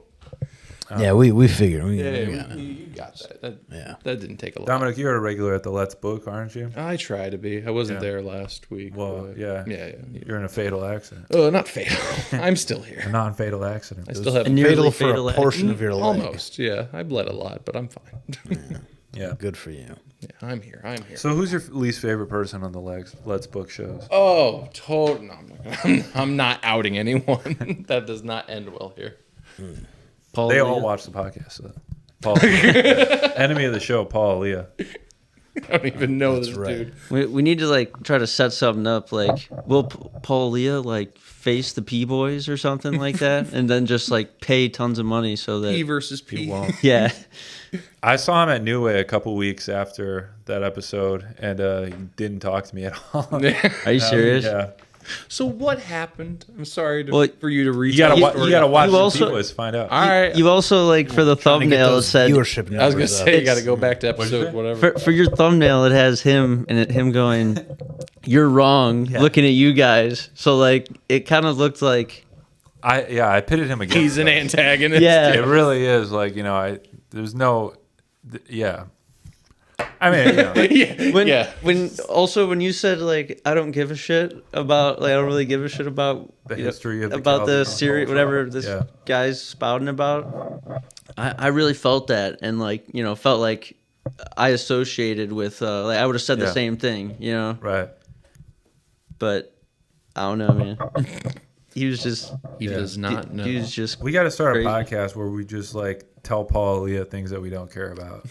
Yeah, we figured. We got it. You got that. Yeah. That didn't take a lot. Dominic, you're a regular at the Let's Book, aren't you? I try to be. I wasn't Yeah. there last week. Well, but yeah. Yeah. You're in a fatal accident. Oh, not fatal. I'm still A here. non-fatal accident. I still have a nearly Fatal for fatal a portion of your life. almost. Yeah, I bled a lot, but I'm fine. Yeah. Good for you. Yeah, I'm here. I'm here. So who's your least favorite person on the Let's Book shows? Oh, total. No, I'm not outing anyone. That does not end well here. Paul They all Leah. watch the podcast. So. Paul, enemy of the show, Paul Aaliyah. I don't even know That's this right. dude. We need to like try to set something up. Like, will Paul Leah like face the P Boys or something like that, and then just like pay tons of money so P that versus P. yeah. I saw him at New Way a couple weeks after that episode, and he didn't talk to me at all. Are you serious? Yeah. So what happened? I'm sorry Well, for you to reach. You gotta, out. you gotta watch You the also- P-Boys to find out. All right. You also like for the Trying to get thumbnail it those said viewership I was gonna numbers up. say you got to go back to What'd you episode say? whatever. for your thumbnail it has him and him going, "You're wrong," looking at you guys. So like it kind of looked like I pitted him against. He's an us. antagonist. Yeah. It really is like there's no, yeah. I mean, you know, When you said like I don't give a shit about I don't really give a shit about the history of the about the Chaldean series culture. whatever this Yeah. guy's spouting about. I really felt that and felt like I associated with I would have said the Yeah. same thing, Right. but I don't know, man. He was just He does not know. He was just We got to start crazy. a podcast where we just like tell Paul and Leah things that we don't care about.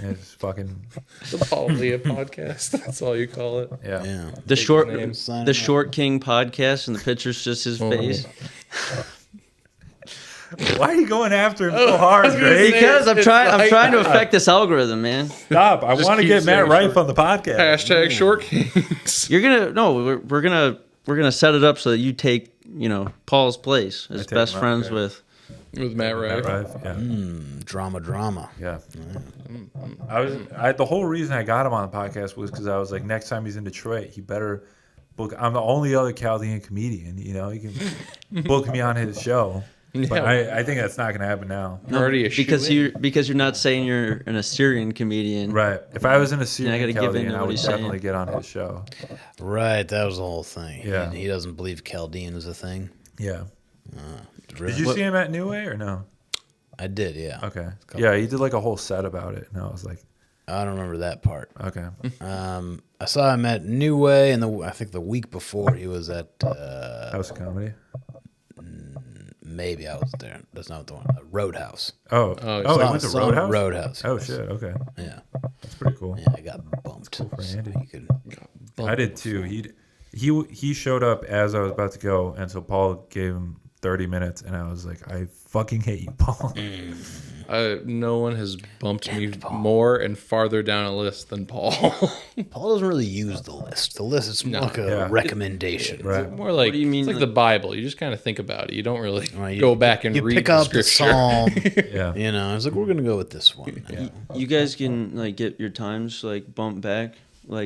And it's fucking The Paul Leah podcast. That's all you call it. yeah. Yeah. The short names. Sign the him up. Short King podcast and the picture's just his face. Why are you going after him so hard, Greg? Because I'm It's trying like- to affect this algorithm, man. Stop! I Just want to keep get Matt saying Rife short. on the podcast. Hashtag Short Kings. You're gonna we're gonna set it up so that you take Paul's place as take best my- friends okay. with. With Matt Matt Rife. Rife, yeah. Drama. Yeah. The whole reason I got him on the podcast was because I was like, next time he's in Detroit, he better book. I'm the only other Chaldean comedian, he can book me on his show. But Yeah. I think that's not going to happen now. You're already a because shoe-in. you're not saying you're an Assyrian comedian. Right. If I was in a Syrian gotta give Chaldean, into I what would he's definitely saying. get on his show. Right, that was the whole thing. Yeah. He doesn't believe Chaldean is a thing. Yeah. Really? Did you see him at New Way or no? I did, yeah. Okay. Yeah, he did like a whole set about it. And I was like, I don't remember that part. okay. I saw him at New Way, and I think the week before he was at House of Comedy. maybe I was there. That's not the one. Roadhouse. Oh, Oh, he saw- went to saw him at Roadhouse? Roadhouse. Oh, shit. Okay. Yeah, That's pretty cool. yeah. I got bumped. for So Andy. you could, I did too. He showed up as I was about to go, and so Paul gave him 30 minutes, and I was like, I fucking hate you, Paul. No one has bumped me more and farther down a list than Paul. Paul doesn't really use the list. The list is more like a Yeah. recommendation. Right. More like do you mean, it's like like- the Bible. You just kind of think about it. You don't really Right, go back and You read pick the up the scripture. psalm. Yeah. You know, it's like we're gonna go with this one. Yeah. You guys can get your times bumped back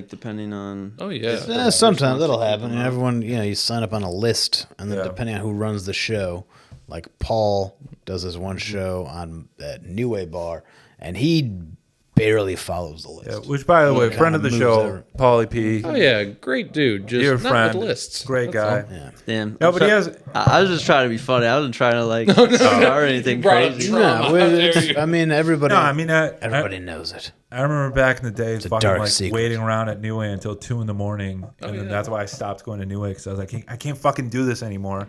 depending on. Oh yeah. Sometimes that'll happen. And everyone, you sign up on a list, and then Yeah. depending on who runs the show, like Paul does this one show on that New Way bar, and he barely follows the list. Yeah, which, by the way, Kinda friend of the moves show, every- Paulie P. Oh yeah, great dude. Just Dear not friend, with lists. great That's guy. all. Yeah. Damn. No, but he has. I was just trying to be funny. I wasn't trying to start anything brought up crazy. trauma. No, well, How dare you. I mean everybody. No, I mean, everybody knows it. I remember back in the day, a fucking dark like secret. waiting around at New Way until 2 a.m, and then yeah. that's why I stopped going to New Way because I was like, I can't fucking do this anymore.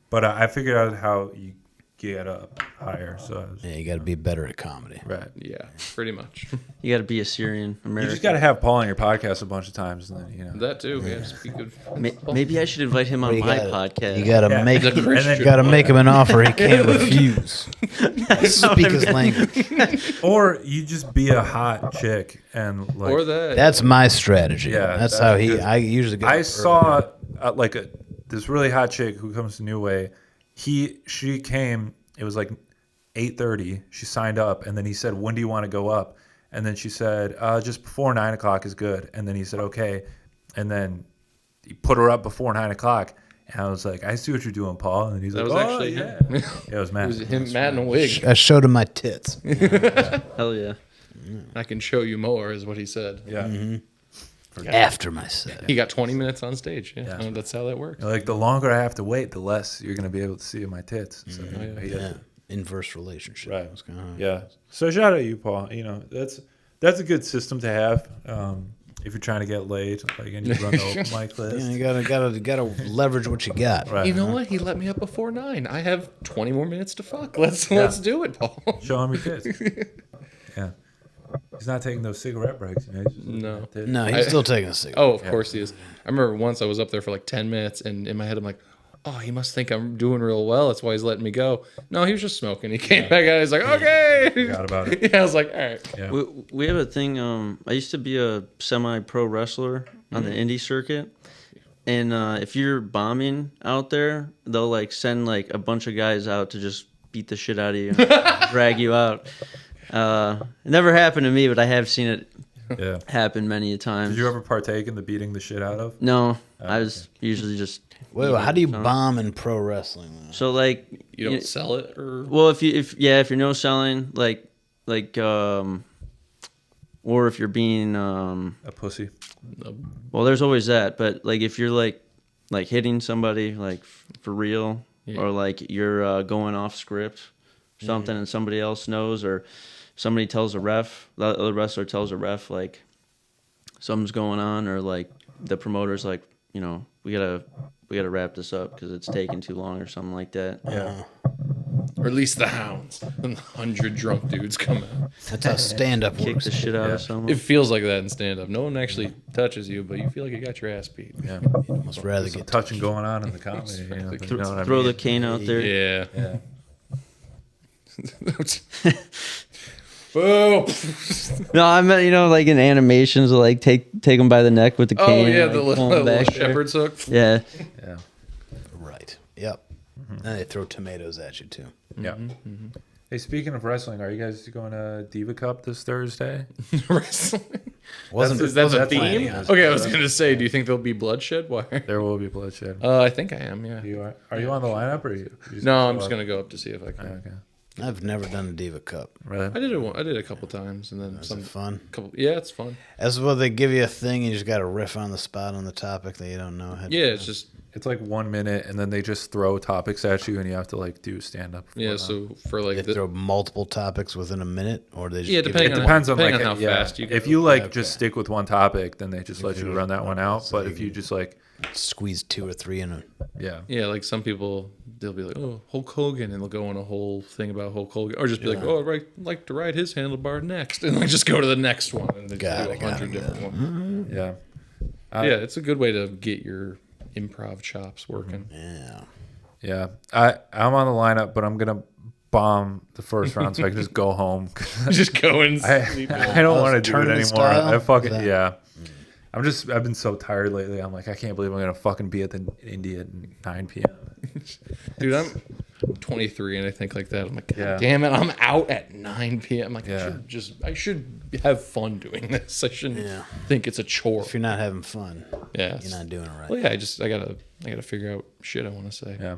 But I figured out how you get up higher. So I was, Yeah, you got to be better at comedy. right. Yeah, pretty much. You got to be a Syrian American. You just got to have Paul on your podcast a bunch of times, and then That too. Yeah, just be good. Maybe I should invite him on You my gotta- podcast. You got to Yeah. make He's a you Christian. got to make him an offer he can't refuse. Speak his language. or you just be a hot chick and like. Or that. That's my strategy. Yeah, that's that's how he. good. I usually get. I saw this really hot chick who comes to New Way. She came. It was like 8:30. She signed up, and then he said, "When do you want to go up?" And then she said, "Just before 9 o'clock is good." And then he said, "Okay." And then he put her up before 9 o'clock. And I was like, "I see what you're doing, Paul." And he's that like, was "Oh, actually yeah." him. Yeah, it was Matt. It was him, Matt in a wig. I showed him my tits. Hell yeah. I can show you more, is what he said. Yeah. After my set. He got 20 minutes on stage. Yeah, Yeah. that's how that works. Like the longer I have to wait, the less you're gonna be able to see my tits. So, Yeah. Inverse relationship. Right. That's kinda- Yeah. So shout out you, Paul. That's a good system to have if you're trying to get laid, and you run the open mic Yeah, list. you gotta leverage what you got. Right. You know what? He let me up before 9. I have 20 more minutes to fuck. Let's do it, Paul. Show him your tits. Yeah. He's not taking those cigarette breaks. He's just looking No. at tits. No, he's still taking a cigarette. Oh, of course he is. I remember once I was up there for like 10 minutes, and in my head I'm like, oh, he must think I'm doing real well. That's why he's letting me go. No, he was just smoking. He came back out. He's like, okay. Forgot about it. Yeah, I was like, all right. Yeah. We have a thing. I used to be a semi-pro wrestler on the indie circuit, and if you're bombing out there, they'll send a bunch of guys out to just beat the shit out of you, drag you out. It never happened to me, but I have seen it Yeah. happen many a time. Did you ever partake in the beating the shit out of? No, I was usually just. Wait, how do you bomb in pro wrestling? Though? So You don't sell it, or well, if you're no selling or if you're being A pussy. well, there's always that, but like if you're like hitting somebody like for real, or like you're going off script or something, and somebody else knows, or somebody tells a ref, the other wrestler tells a ref like something's going on, or like the promoter's like, you know, we gotta wrap this up because it's taking too long or something like that. Yeah. Or at least the hounds. And 100 drunk dudes come out. That's how stand-up Kick works. the shit out of someone. It feels like that in stand-up. No one actually touches you, but you feel like you got your ass beat. Yeah. You'd almost rather Some get touching going on in the comedy. You know, you know what I Throw mean? the cane out there. Yeah. Yeah. Boo! No, I meant, you know, like in animations, like take them by the neck with the Oh, cane. yeah, like, the pull 'em little back. shepherd's hook. Yeah. Yeah. right. Yep. And they throw tomatoes at you too. Yeah. Hey, speaking of wrestling, are you guys going to Diva Cup this Thursday? Wrestling. Is that the that's theme? planning, yeah. Okay, I was going to say, do you think there'll be bloodshed? Why? There will be bloodshed. I think I am, yeah. You are you on the lineup, or are you just No, I'm just going to go up to see if I can. Okay. I've never done a Diva Cup. Really? I did a couple times, and then Is it fun? Yeah, it's fun. As well, they give you a thing, and you just got to riff on the spot on the topic that you don't know. Yeah, it's just It's like 1 minute, and then they just throw topics at you, and you have to like do stand up. yeah. So for like They throw multiple topics within a minute, or they just Yeah, give depending It you- depends on depending like on how yeah. fast you go. If you like Okay. just stick with one topic, then they just let you run that one out. so But you if you just like squeeze 2 or 3 in a. yeah, like some people, they'll be like, oh, Hulk Hogan, and they'll go on a whole thing about Hulk Hogan, or just be like, oh, I'd like to ride his handlebar next, and like just go to the next one, and they Got do it, 100 different ones. yeah. Yeah, it's a good way to get your improv chops working. Yeah. Yeah, I'm on the lineup, but I'm gonna bomb the first round so I can just go home. Just go and I don't want to do it tournament anymore. style? I fucking Is that- yeah. I've been so tired lately. I'm like, I can't believe I'm gonna fucking be at the Indy at 9 p.m. Dude, I'm 23, and I think like that. I'm like, God Yeah. damn it, I'm out at 9 p.m. I'm like, Yeah. I should have fun doing this. I shouldn't Yeah. think it's a chore. If you're not having fun, Yeah, you're not doing it right. well, yeah, I gotta figure out shit I want to say. Yeah,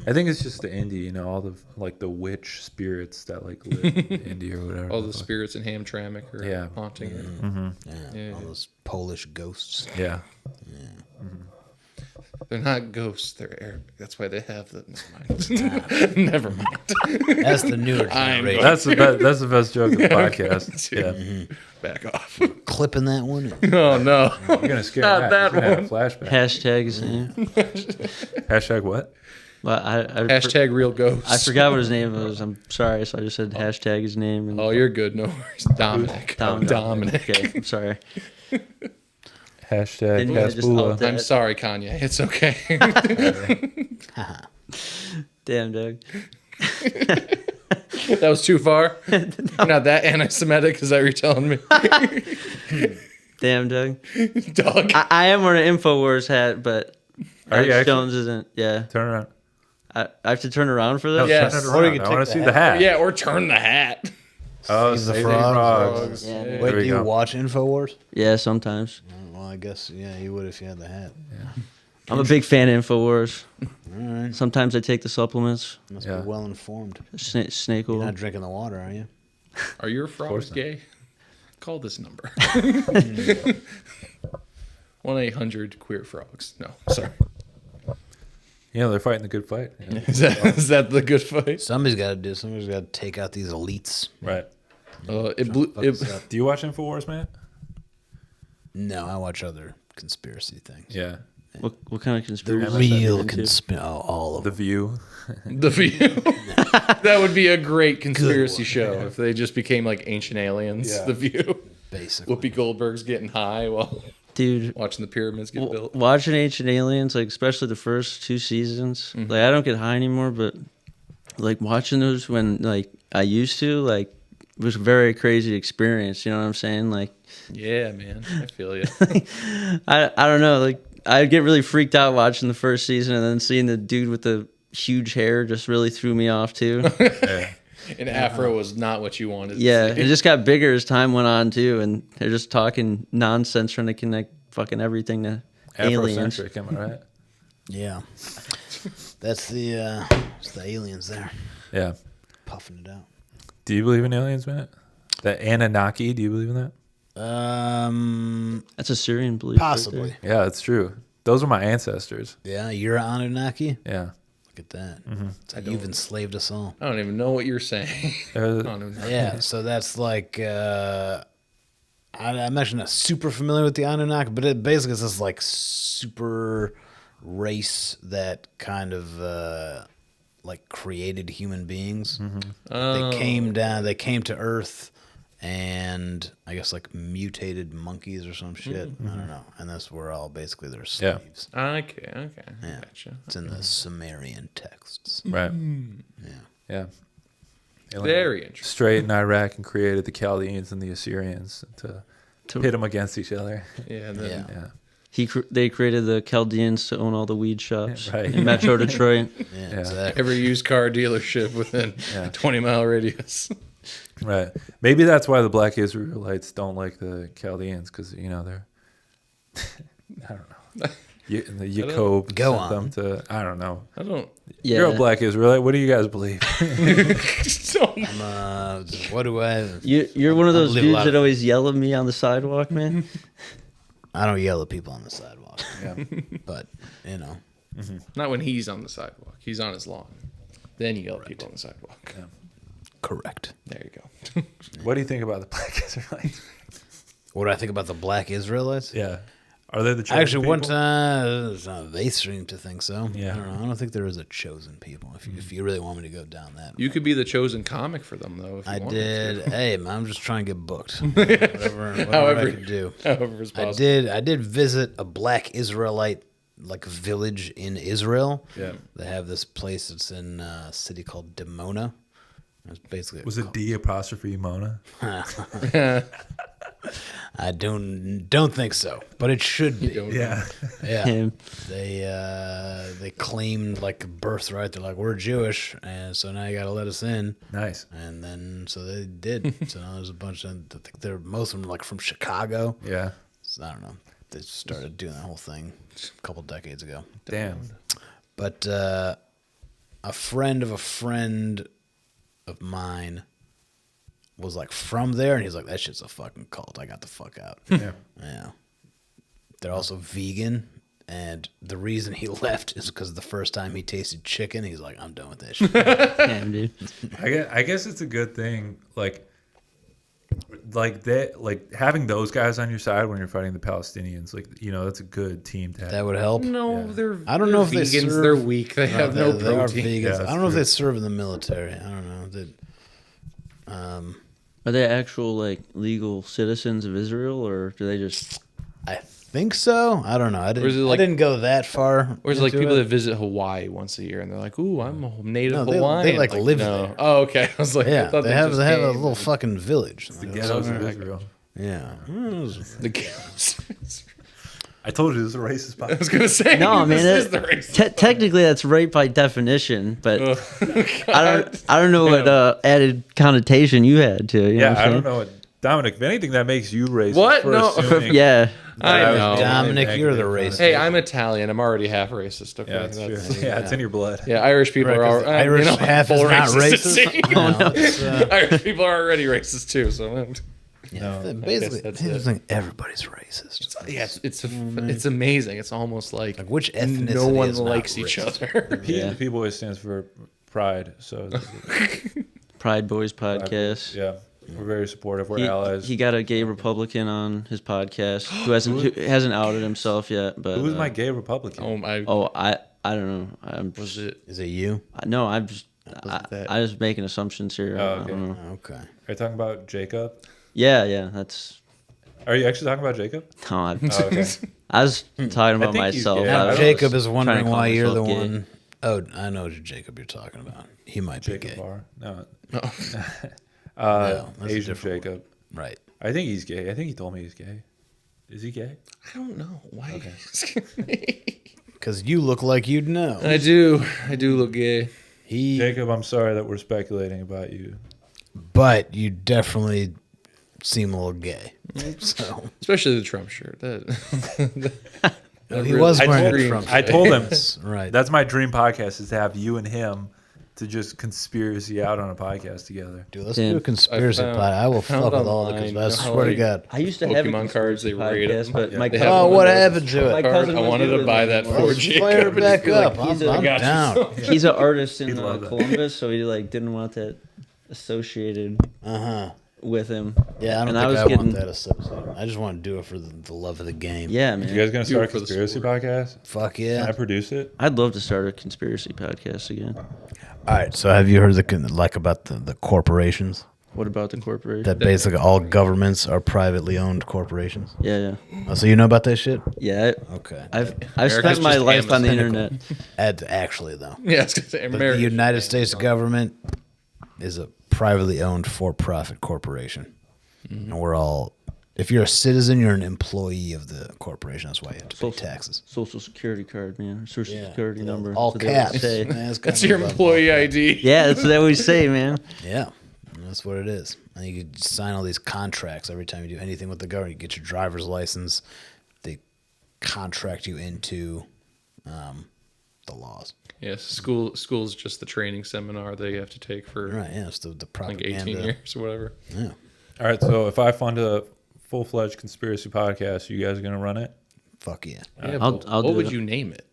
I think it's just the Indy. You know, all the like the witch spirits that like live in Indy or whatever. All the spirits in Hamtramck are Yeah. haunting it. Yeah. Yeah. All those Polish ghosts. Yeah. They're not ghosts. They're Arabic. That's why they have the. Never mind. Never mind. That's the newer I'm generation. That's the best joke of the podcast. Dude, back off. Clipping that one. Oh no. You're gonna scare Not Matt. that He's gonna have one. a flashback. Hashtag his name. Hashtag what? But I Hashtag real ghosts. I forgot what his name was. I'm sorry, so I just said hashtag his name. And Oh, you're good. No worries. Dominic. Dominic. Okay, I'm sorry. Hashtag Didn't you just Hasbula. out that? I'm sorry, Kanye. It's okay. Damn, Doug. That was too far. You're not that anti-Semitic. Is that what you're telling me? Damn, Doug. Doug. I am wearing an InfoWars hat, but Are you Alex actually? Jones isn't. Yeah. Turn around. I have to turn around for this? Yes. Turn it Or you around. can I want take to see the the hat. Yeah, or turn the hat. Oh, Save the save the frogs. frogs. Yeah. Wait, There do we you go. watch InfoWars? Yeah, sometimes. Well, I guess, yeah, you would if you had the hat. I'm a big fan of InfoWars. All right. Sometimes I take the supplements. Must Yeah. be well informed. Snake You're oil. not drinking the water, are you? Are your frogs not. gay? Call this number. 1-800 queer frogs. No, sorry. You know, they're fighting the good fight. Yeah. Is that the good fight? Somebody's got to do. Somebody's got to take out these elites. Right. It blew. Fuck us up. Do you watch InfoWars, man? No, I watch other conspiracy things. Yeah. What kind of The conspiracy? real into? conspiracy. Oh, all of The them. View. The View. That would be a great conspiracy one. show if they just became like ancient aliens. Yeah. The View. Basically. Whoopi Goldberg's getting high while Dude, watching the pyramids get built. watching Ancient Aliens, like especially the first 2 seasons, like I don't get high anymore, but like watching those when like I used to, like it was a very crazy experience. You know what I'm saying? Like Yeah, man. I feel you. I don't know, like I'd get really freaked out watching the first season, and then seeing the dude with the huge hair just really threw me off too. Yeah. And Afro was not what you wanted. Yeah, To see. it just got bigger as time went on too, and they're just talking nonsense, trying to connect fucking everything to aliens. Afrocentric, am I right? Yeah. That's the it's the aliens there. Yeah. Puffing it out. Do you believe in aliens, man? The Anunnaki, do you believe in that? That's a Syrian belief. Possibly. Right Yeah, it's true. Those are my ancestors. Yeah, you're Anunnaki. Yeah. Look at that. It's like you've enslaved us all. I don't even know what you're saying. I don't even know. Yeah, so that's like I'm actually not super familiar with the Anunnaki, but it basically is this like super race that kind of like created human beings. Oh. They came to Earth and I guess like mutated monkeys or some shit. I don't know. And that's where all basically they're Yeah. slaves. Okay. Yeah. Gotcha. It's in the Sumerian texts. Right. Yeah. Yeah. They Very interesting. straight in Iraq and created the Chaldeans and the Assyrians to pit them against each other. Yeah. And then, Yeah. They created the Chaldeans to own all the weed shops Right. in Metro Detroit. Yeah, exactly. Every used car dealership within Yeah. 20-mile radius. Right. Maybe that's why the Black Israelites don't like the Chaldeans, because they're I don't know. The Jacob Go sent on. them to I don't know. I don't. Yeah. You're a Black Israelite. What do you guys believe? What do I? You're one of those believe a dudes lot that of- always yell at me on the sidewalk, man. I don't yell at people on the sidewalk, Yeah. but Not when he's on the sidewalk. He's on his lawn. Then you yell at people on the sidewalk. Yeah. correct. There you go. What do you think about the Black Israelites? What do I think about the Black Israelites? Yeah. Are they the chosen Actually, one people? time they seem to think so. Yeah. I don't know. I don't think there is a chosen people. If you really want me to go down that, You could be the chosen comic for them, though. If you I wanted did. to. Hey, man, I'm just trying to get booked. Whatever However- I can do. However it's I possible. did visit a Black Israelite like village in Israel. Yeah. They have this place that's in a city called Dimona. It's basically Was it D apostrophe Mona? I don't think so, but it should be. Yeah. Yeah. Him. They claimed like a birthright. They're like, we're Jewish, and so now you got to let us in. Nice. And then so they did. So now there's a bunch of. I think they're most of them like from Chicago. Yeah. So I don't know. They started doing that whole thing a couple decades ago. Damn. But a friend of mine was like from there, and he's like, that shit's a fucking cult. I got the fuck out. Yeah. Yeah. They're also vegan, and the reason he left is because the first time he tasted chicken, he's like, I'm done with that shit. Damn, dude. I guess it's a good thing, like having those guys on your side when you're fighting the Palestinians, that's a good team to have. That would help. No, Yeah. they're. I don't know they're if they vegans. serve- They're weak. They have no They are protein. vegans. Yeah, I that's don't know if true. they serve in the military. I don't know. Are they actual like legal citizens of Israel, or do they just? I think so. I don't know. I is it didn't. like- I didn't go that far. Or is it like into people it. that visit Hawaii once a year and they're like, "Ooh, I'm a native No, they Hawaiian." like live no. there. Oh, okay. I was like, I Yeah, thought they have just a came. little fucking village. The ghettos of Israel. Yeah. The gills. I told you this is a racist I podcast. was gonna say, No, this man. is the race. Technically, that's rape by definition, but God. I don't know what added connotation you had to it. You know Yeah, what I I'm don't know what Dominic. If anything, that makes you racist. What? for No. assuming saying? Yeah. I that was know. being Dominic, you're the negative. racist. Hey, I'm Italian. I'm already half racist. Okay, Yeah, it's That's- true. Yeah, it's in your blood. yeah. Irish people Right, are 'cause Irish half is full not racist. racist. No, it's, Irish people are already racist too. So yeah, basically, that's here's it. the thing, everybody's racist. yeah, it's amazing. It's almost like Like which ethnicity no one is not likes each racist? other. The P Boys stands for pride. So Pride Boys podcast. yeah, we're very supportive. We're allies. He got a gay Republican on his podcast who hasn't outed himself yet. But Who's my gay Republican? I don't know. I'm Was it? Is it you? no. I'm just that? I just making assumptions here. Oh, I okay. don't know. Okay. Are you talking about Jacob? Yeah. That's Are you actually talking about Jacob? no. Oh, okay. I was talking about think he's myself. gay. Now I was Jacob is trying wondering to call why you're the myself gay. one. Oh, I know Jacob you're talking about. He might be Jacob gay. Barr? No. No, that's a Asian different Jacob. Right. I think he's gay. I think he told me he's gay. Is he gay? I don't know why. Because you look like you'd know. I do look gay. He, Jacob, I'm sorry that we're speculating about you. but you definitely seem a little gay. So Especially the Trump shirt. That he was I wearing told- a Trump. I told him right. that's my dream podcast is to have you and him to just conspiracy out on a podcast together. Dude, let's Damn. do a conspiracy pod. I will fuck with all the conspiracies. I swear to God. I used to have a Pokemon cards, they rate podcast, them. but my They cousin have Oh, one what of those happened to My it? cousin I was wanted to doing buy it. that Let's 4G. Fire it back up. He's I'm a- down. He's an artist in love that. Columbus, so he like didn't want that associated with him. Yeah, I don't And I think was I want getting- that associated. I just want to do it for the love of the game. Yeah, man. You guys gonna Do start it a for the conspiracy sport. podcast? Fuck Can yeah. I produce it? I'd love to start a conspiracy podcast again. All right, so have you heard about the corporations? What about the corporation? That basically all governments are privately owned corporations? Yeah. Oh, so you know about that shit? Yeah. Okay. I've America's spent my just life on the Amazon. internet. Actually, though. Yeah, I was gonna say, The America. United States government is a privately owned for-profit corporation. And we're all, if you're a citizen, you're an employee of the corporation. That's why you have to pay taxes. Social security card, man. Social Yeah. security number. All That's what they always caps. say. That's your employee ID. Yeah, that's what they always say, man. Yeah, that's what it is. And you can sign all these contracts every time you do anything with the government. You get your driver's license. They contract you into the laws. Yes, school's just the training seminar they have to take for Right, yeah, it's the like propaganda. 18 years or whatever. Yeah. All right. So if I fund a full-fledged conspiracy podcast, you guys are gonna run it? Fuck yeah. Yeah, I'll but what do would it. you name it?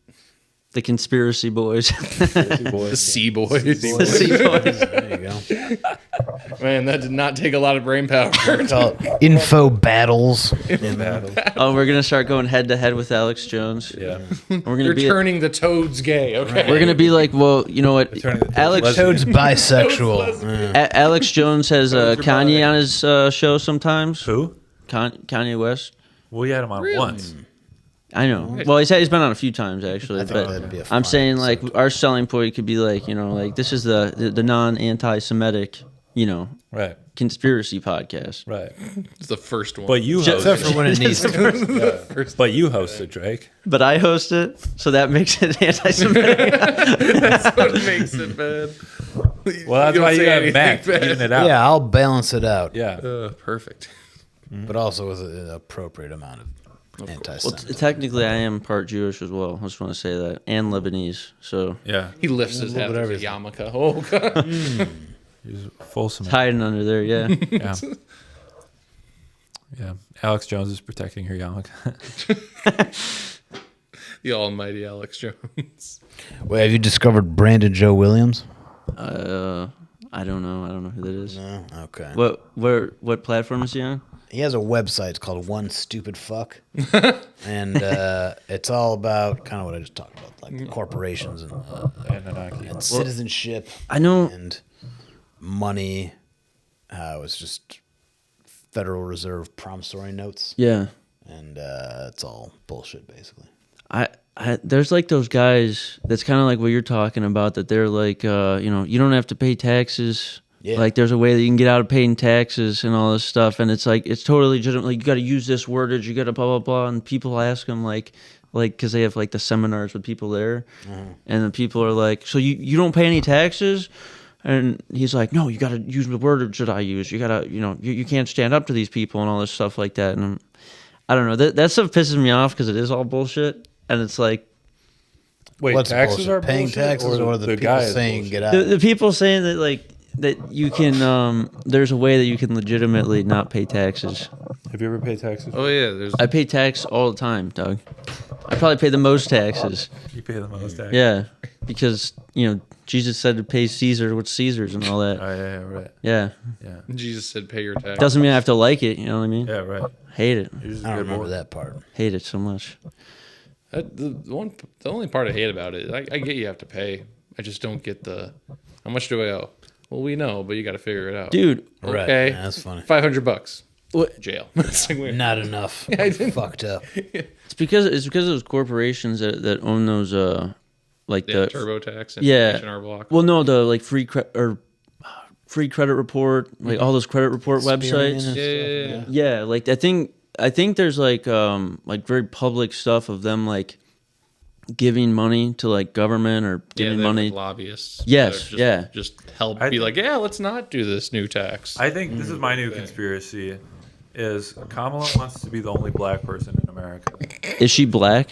The conspiracy boys. The Sea Boys. The Sea Boys. There you go. Man, that did not take a lot of brain power. Call it info battles. Oh, we're gonna start going head to head with Alex Jones. Yeah. We're gonna You're be. turning the toads gay. Okay. We're gonna be like, well, you know what? Turning the Alex lesbian. Toad's bisexual. Yeah. Alex Jones has Toads are Kanye bi. on his show sometimes. Who? Kanye West. We had him on Really? once. I know. Well, he's been on a few times actually, I think but that'd be a I'm fun saying like episode. our selling point could be like, you know, like this is the non-anti-Semitic, you know, Right. conspiracy podcast. Right. It's the first one. But you Except host for when it needs to. it. But you host it, Drake. But I host it, so that makes it anti-Semitic. That's what makes it bad. Well, that's why you have Matt bad. even it out. Yeah, I'll balance it out. Yeah. Perfect. But also with an appropriate amount of Well, anti-Semitism. technically, I am part Jewish as well. I just want to say that, and Lebanese. So Yeah. He lifts his hat. little There's bit a yarmulke. Oh god. He's full it's cement. hiding under there. Yeah. Yeah. Yeah. Alex Jones is protecting her yarmulke. The almighty Alex Jones. Wait, have you discovered Brandon Joe Williams? I don't know. I don't know who that is. No. Okay. What platform is he on? He has a website. It's called One Stupid Fuck, and it's all about kind of what I just talked about, like corporations and Anunnaki. citizenship. I know. And money. It's just Federal Reserve promissory notes, Yeah. and it's all bullshit, basically. There's like those guys that's kind of like what you're talking about, that they're like, you know, you don't have to pay taxes. Yeah. Like there's a way that you can get out of paying taxes and all this stuff. And it's like, it's totally legitimate. Like you got to use this wordage, you got to blah, blah, blah. And people ask them like, cause they have like the seminars with people there. And the people are like, so you don't pay any taxes? And he's like, no, you got to use the wordage that I use. You got to, you know, you can't stand up to these people and all this stuff like that. And I don't know, that stuff pisses me off because it is all bullshit. And it's like, Wait, What's taxes bullshit? are Paying bullshit, taxes, or the people guy is saying bullshit? get out? the people saying that like, that you can, there's a way that you can legitimately not pay taxes. Have you ever paid taxes? Oh yeah, there's I pay tax all the time, Doug. I probably pay the most taxes. You pay the most taxes. Yeah, because, you know, Jesus said to pay Caesar what's Caesar's and all Oh, that. yeah, right. Yeah. Yeah. Jesus said pay your tax. Doesn't mean I have to like it, you know what I mean? Yeah, right. Hate it. You're just a I don't good remember boy. that part. Hate it so much. The only part I hate about it, I get you have to pay. I just don't get how much do I owe? Well, we know, but you got to figure it out. Dude, Right. Okay, Yeah, that's funny. $500. what? Jail. It's like weird. Not enough. I didn't- Fucked up. It's because of those corporations that own those like Yeah, the TurboTax and yeah. H&R Block. Well, no, the like free credit report, like all those credit report websites. Yeah. Yeah, like I think there's like very public stuff of them like giving money to like government or giving they're money. like lobbyists. Yes, that are yeah. Just help I be think- like, yeah, let's not do this new tax. I think this is my new conspiracy. Is Kamala wants to be the only black person in America. Is she black?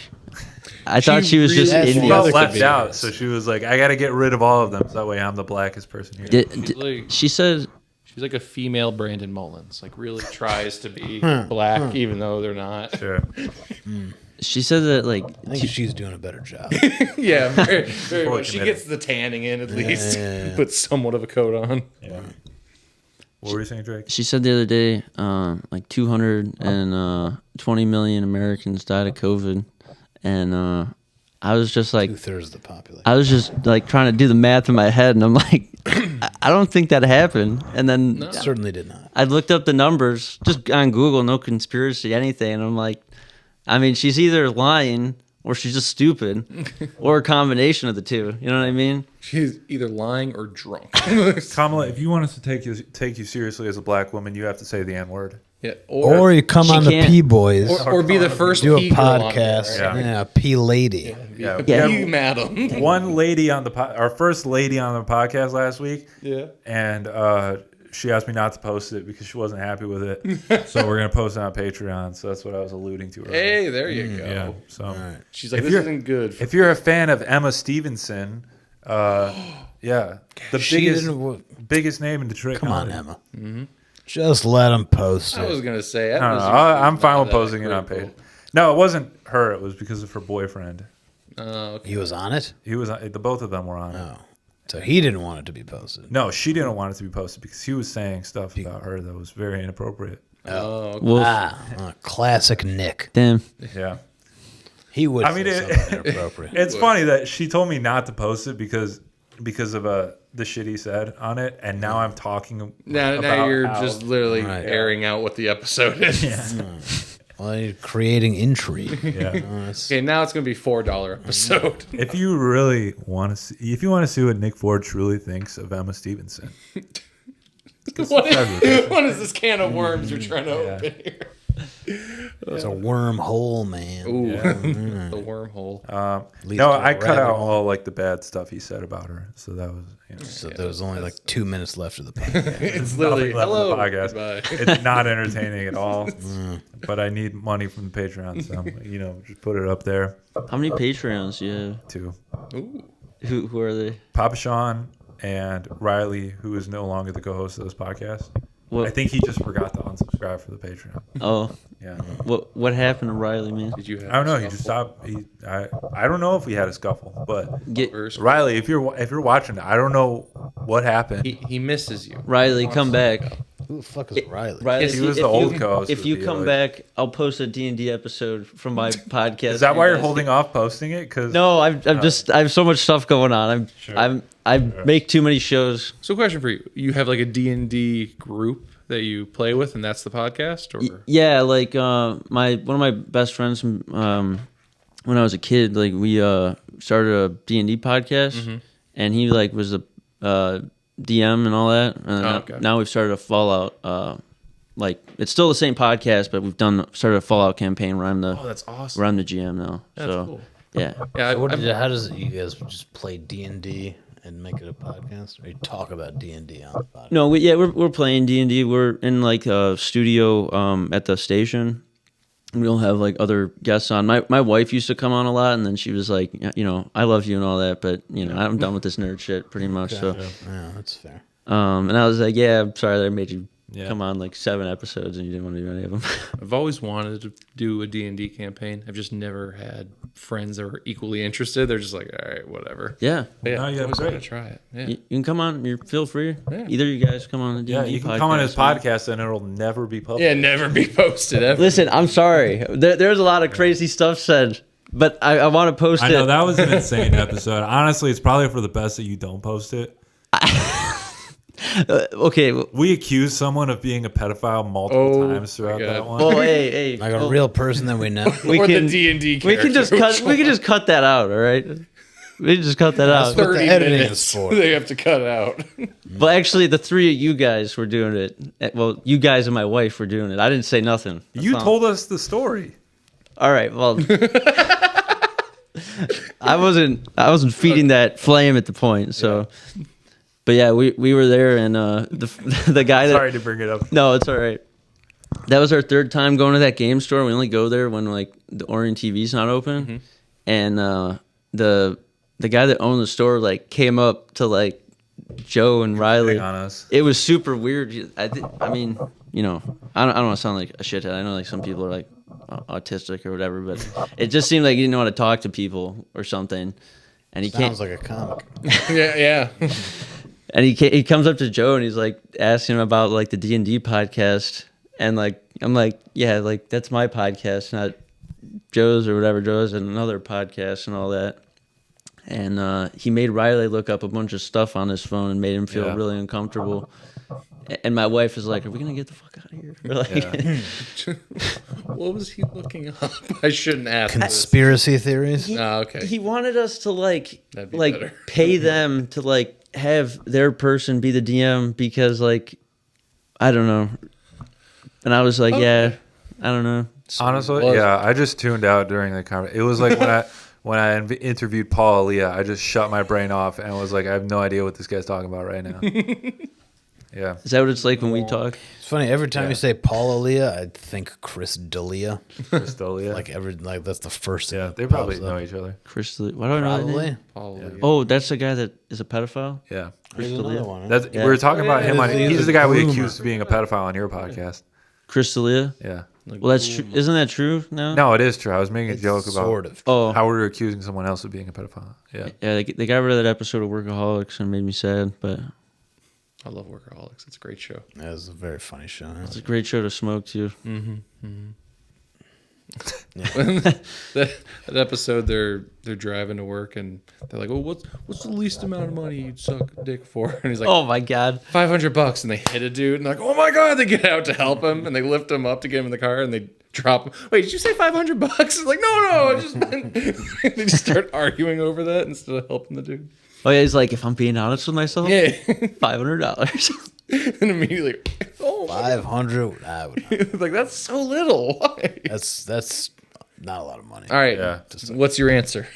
I thought she was really- just That's She Indian. felt Could left be out, nice. so she was like, "I got to get rid of all of them, so that way I'm the blackest person here." She said She's like a female Brandon Mullins. Like really tries to be black, even though they're not. Sure. she said that like I think she's doing a better job. Yeah, very Fully much. She committed. gets the tanning in at least. yeah. Puts somewhat of a coat on. Yeah. What were you saying, Drake? she said the other day, like 220 million Americans died of COVID, and I was just like, 2/3 of the population. I was just like trying to do the math in my head, and I'm like, I don't think that happened. And then Certainly did not. I looked up the numbers just on Google, no conspiracy, anything, and I'm like, I mean, she's either lying or she's just stupid, or a combination of the two. You know what I mean? She's either lying or drunk. Kamala, if you want us to take you seriously as a black woman, you have to say the N word. Yeah, Or you come She on the can't- P Boys, or be the first do a P girl on podcast. there. Yeah, P lady. Yeah. Yeah. You madam. One lady on our first lady on the podcast last week, Yeah. and she asked me not to post it because she wasn't happy with it. So we're gonna post it on Patreon. So that's what I was alluding to earlier. Hey, there you go. Yeah. So She's like, If this you're- isn't good. if you're a fan of Emma Stevenson, yeah, the She didn't. biggest name in Detroit. Come on, comedy. Emma. Just let him post I was it. gonna say. I don't know. I'm fine with posting it on page. No, it wasn't her. It was because of her boyfriend. Okay. He was on it. He was. The both of them were on it. Oh, so he didn't want it to be posted. No, she didn't want it to be posted because he was saying stuff about her that was very inappropriate. Oh, okay. Well, Classic Nick. damn. Yeah. He would. I mean, say something inappropriate. It's funny that she told me not to post it because of the shit he said on it, and now I'm talking. Now about you're how- just literally Right. airing out what the episode is. Well, you're creating intrigue. Yeah. Okay, now it's gonna be $4 episode. If you really want to see, if you want to see what Nick Ford truly thinks of Emma Stevenson, what is this can of worms you're trying to open here? It's a wormhole, man. Ooh, Yeah. the wormhole. Leads no, to a I cut rabbit out hole. all like the bad stuff he said about her. So that was, So there was only like 2 minutes left of the podcast. It's literally nothing left hello. in the podcast. Goodbye. It's not entertaining at all. But I need money from the Patreon, so just put it up there How many Patreons do you have? too. Ooh. Who are they? Papa Sean and Riley, who is no longer the co-host of this podcast. What? I think he just forgot to unsubscribe for the Patreon. Oh, Yeah. what happened to Riley, man? Did you have I don't know. a He just scuffle? stopped. I don't know if we had a scuffle, but Get First, Riley, if you're watching, I don't know what happened. he misses you. Riley, come back. Who the fuck is Riley? Riley, He was the old co-host If of you the come other- back, I'll post a D&D episode from my podcast. Is that for why you you're guys. holding off posting it? Because No, I have so much stuff going on. I make too many shows. So, question for you: you have like a D&D group that you play with, and that's the podcast, or Yeah, like one of my best friends from when I was a kid, like we started a D&D podcast, and he like was a DM and all that. And okay. now we've started a Fallout. Like it's still the same podcast, but we've started a Fallout campaign where I'm the that's awesome. where I'm the GM now. That's so cool. yeah, Yeah, How does it? You guys just play D&D and make it a podcast, or you talk about D&D on the podcast? no, we're playing D&D. We're in like a studio at the station. We don't have like other guests on. My wife used to come on a lot, and then she was like, I love you and all that, but I'm done with this nerd shit pretty much. So, Yeah, that's fair. and I was like, yeah, I'm sorry that I made you Yeah. come on like 7 episodes and you didn't want to do any of them. I've always wanted to do a D&D campaign. I've just never had friends that were equally interested. They're just like, all right, whatever. yeah, But yeah, No, I yeah, always great. want to try it. Yeah. you can come on. You feel free. Yeah. Either you guys come on the D&D yeah, you can podcast. come on his man. podcast and it'll never be published. Yeah, never be posted ever. Listen, I'm sorry. There's a lot of crazy stuff said, but I want to post I it. know that was an insane episode. Honestly, it's probably for the best that you don't post it. Okay. Well, We accused someone of being a pedophile multiple times throughout my that God. one. oh, hey. Like a oh, real person that we know. we or can the D&D we character. can just cut. We can just cut that out. All right. We can just cut that out. what the 30 editing minutes is for. they have to cut out. But actually, the 3 of you guys were doing it. Well, you guys and my wife were doing it. I didn't say nothing. That's You all. told us the story. All right. Well, I wasn't feeding that flame at the point. So, but yeah, we were there, and the guy that Sorry to bring it up. no, it's all right. That was our 3rd time going to that game store. We only go there when like the Orion TV's not open. and the guy that owned the store like came up to like Joe and Riley. On us. It was super weird. I mean, you know, I don't want to sound like a shithead. I know like some people are like autistic or whatever, but it just seemed like he didn't know how to talk to people or something. And he Sounds like a comic. Yeah. and he comes up to Joe and he's like asking him about like the D&D podcast, and like I'm like, yeah, like that's my podcast, not Joe's or whatever. Joe's and another podcast and all that. And he made Riley look up a bunch of stuff on his phone and made him feel really uncomfortable. And my wife is like, "Are we gonna get the fuck out of here?" We're like, What was he looking up? I shouldn't ask. Conspiracy theories? Oh, okay. He wanted us to like better. pay them to like have their person be the DM because like I don't know. And I was like, yeah, I don't know. Honestly, yeah, I just tuned out during the conversation. It was like when I interviewed Paul Aaliyah, I just shut my brain off and was like, I have no idea what this guy's talking about right now. Yeah. Is that what it's like when we talk? It's funny, every time you say Paul Aaliyah, I think Chris D'Elia. Chris D'Elia. Like that's the first thing. Yeah, that they probably pops up. know each other. Chris, why do I know that name? Probably. Oh, that's the guy that is a pedophile? Yeah. Chris There's D'Elia? another one. That's, We were talking about him on. He's He's a the guy we groomer. accused of being a pedophile on your podcast. Chris D'Elia? Yeah. Well, that's true. Isn't that true now? No, it is true. I was making a joke about Sort of. Oh, how we were accusing someone else of being a pedophile. Yeah. yeah. They got rid of that episode of Workaholics and it made me sad, but I love Workaholics. It's a great show. That was a very funny show. it's a great show to smoke to. that episode, they're driving to work and they're like, "Oh, what's the least amount of money you'd suck a dick for?" And he's like, Oh my God. $500. And they hit a dude and they're like, "Oh my God!" They get out to help him and they lift him up to get him in the car and they drop him. Wait, did you say $500? It's like, no, I just meant. They just start arguing over that instead of helping the dude. Oh yeah, he's like, if I'm being honest with myself, Yeah. $500. And immediately, oh, 500. I would not. like that's so little. Why? That's not a lot of money. All right. Yeah. What's your answer?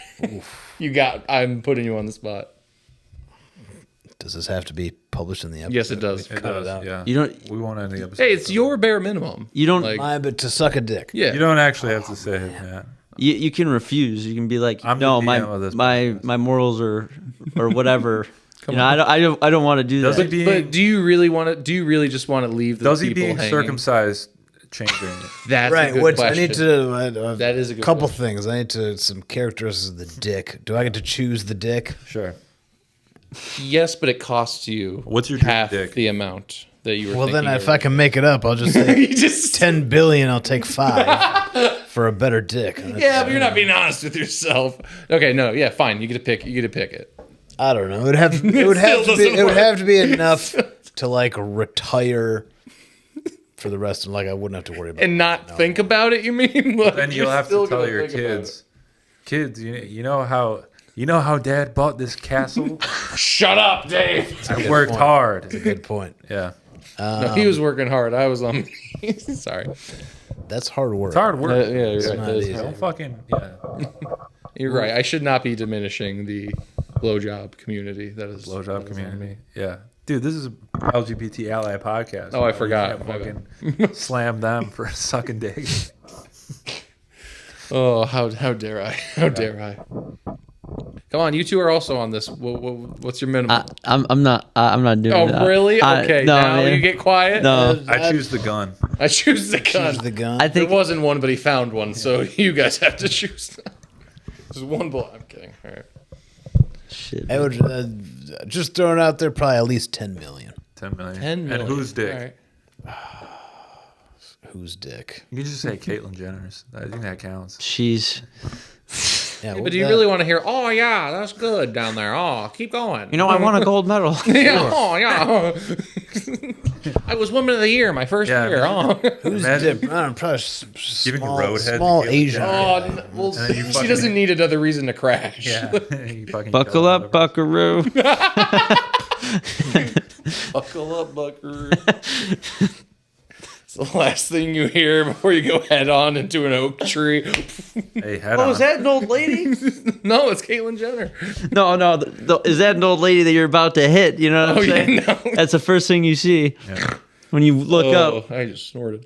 You got. I'm putting you on the spot. Does this have to be published in the episode? Yes, it does. It Cut it does. out. Yeah. You don't. We won't end the episode. Hey, it's your bare minimum. You don't. Like, But to suck a dick. yeah. You don't actually have to say it, man. You can refuse. You can be like, I'm no, the DM of this my morals or whatever. I don't want to do Does that. he But do you really want to? Do you really just want to leave the Does he people being hanging? circumcised changing it? That's Right, a good which question. I need to. That is a good couple things. I need to some characteristics of the dick. Do I get to choose the dick? Sure. Yes, but it costs you. What's your dream half dick? the amount that you were. Well, then thinking if I can make it up, I'll just say you just 10 billion. I'll take 5 for a better dick. yeah, but you're not being honest with yourself. Okay, no, yeah, fine. You get to pick. You get to pick it. I don't know. It would have to be. doesn't It would work. have to be enough to like retire for the rest of. Like I wouldn't have to worry about. And not think about it. You mean? Like, Then you'll you're have still to tell gonna your think about kids, you know how Dad bought this castle? it. Shut up, Dave. I worked point. hard. It's a good point. Yeah. No, he was working hard. I was on. Sorry. That's hard work. It's hard work. Yeah, you're right. not That is easy. hard. Don't fucking yeah. You're right. I should not be diminishing the blowjob community. That is Blowjob community. Yeah. Dude, this is a LGBT ally podcast. Oh, I You forgot. can't My fucking slam them for sucking dick. Oh, how dare I? How dare I? Come on, you two are also on this. What's your minimum? I'm not doing Oh, that. really? Okay, no, now man. you get quiet. No. I choose the gun. I choose the gun. Choose the gun. I There think wasn't one, but he found one, so you guys have to choose. There's one bullet. I'm kidding. All right. shit. I would just throw it out there. Probably at least 10 million. 10 million. 10 million. And whose dick? All right. Whose dick? You can just say Caitlyn Jenner's. I think that counts. She's. Yeah, But do you really want to hear? Oh yeah, that's good down there. Oh, keep going. You know, I won a gold medal. Yeah. Oh yeah. I was Woman of the Year my first Yeah, year. Oh. Who's Imagine dick? I don't know, probably giving small, roadhead to small Caitlyn Asian. Jenner. Oh, guy. well, And then you she fucking- doesn't need another reason to crash. Yeah. You fucking Buckle kill up, them. buckaroo. Buckle up, buckaroo. It's the last thing you hear before you go head on into an oak tree. Hey, head Oh, on. is that an old lady? No, it's Caitlyn Jenner. No. Is that an old lady that you're about to hit? You know what I'm Oh, yeah, saying? no. That's the first thing you see Yeah. when you look up. I just snorted.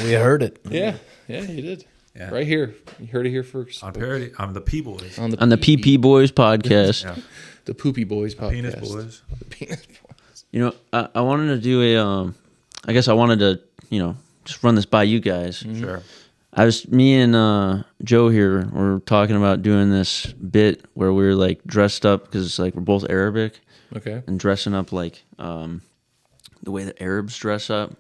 We heard it. Yeah, you did. Yeah. Right here. You heard it here first. On Parody, I'm the P Boys. On the PP Boys podcast. Yeah. The Poopy Boys podcast. Penis Boys. The Penis Boys. You know, I wanted to do I guess I wanted to, just run this by you guys. Sure. Me and Joe here were talking about doing this bit where we were like dressed up because like we're both Arabic. Okay. And dressing up like the way the Arabs dress up,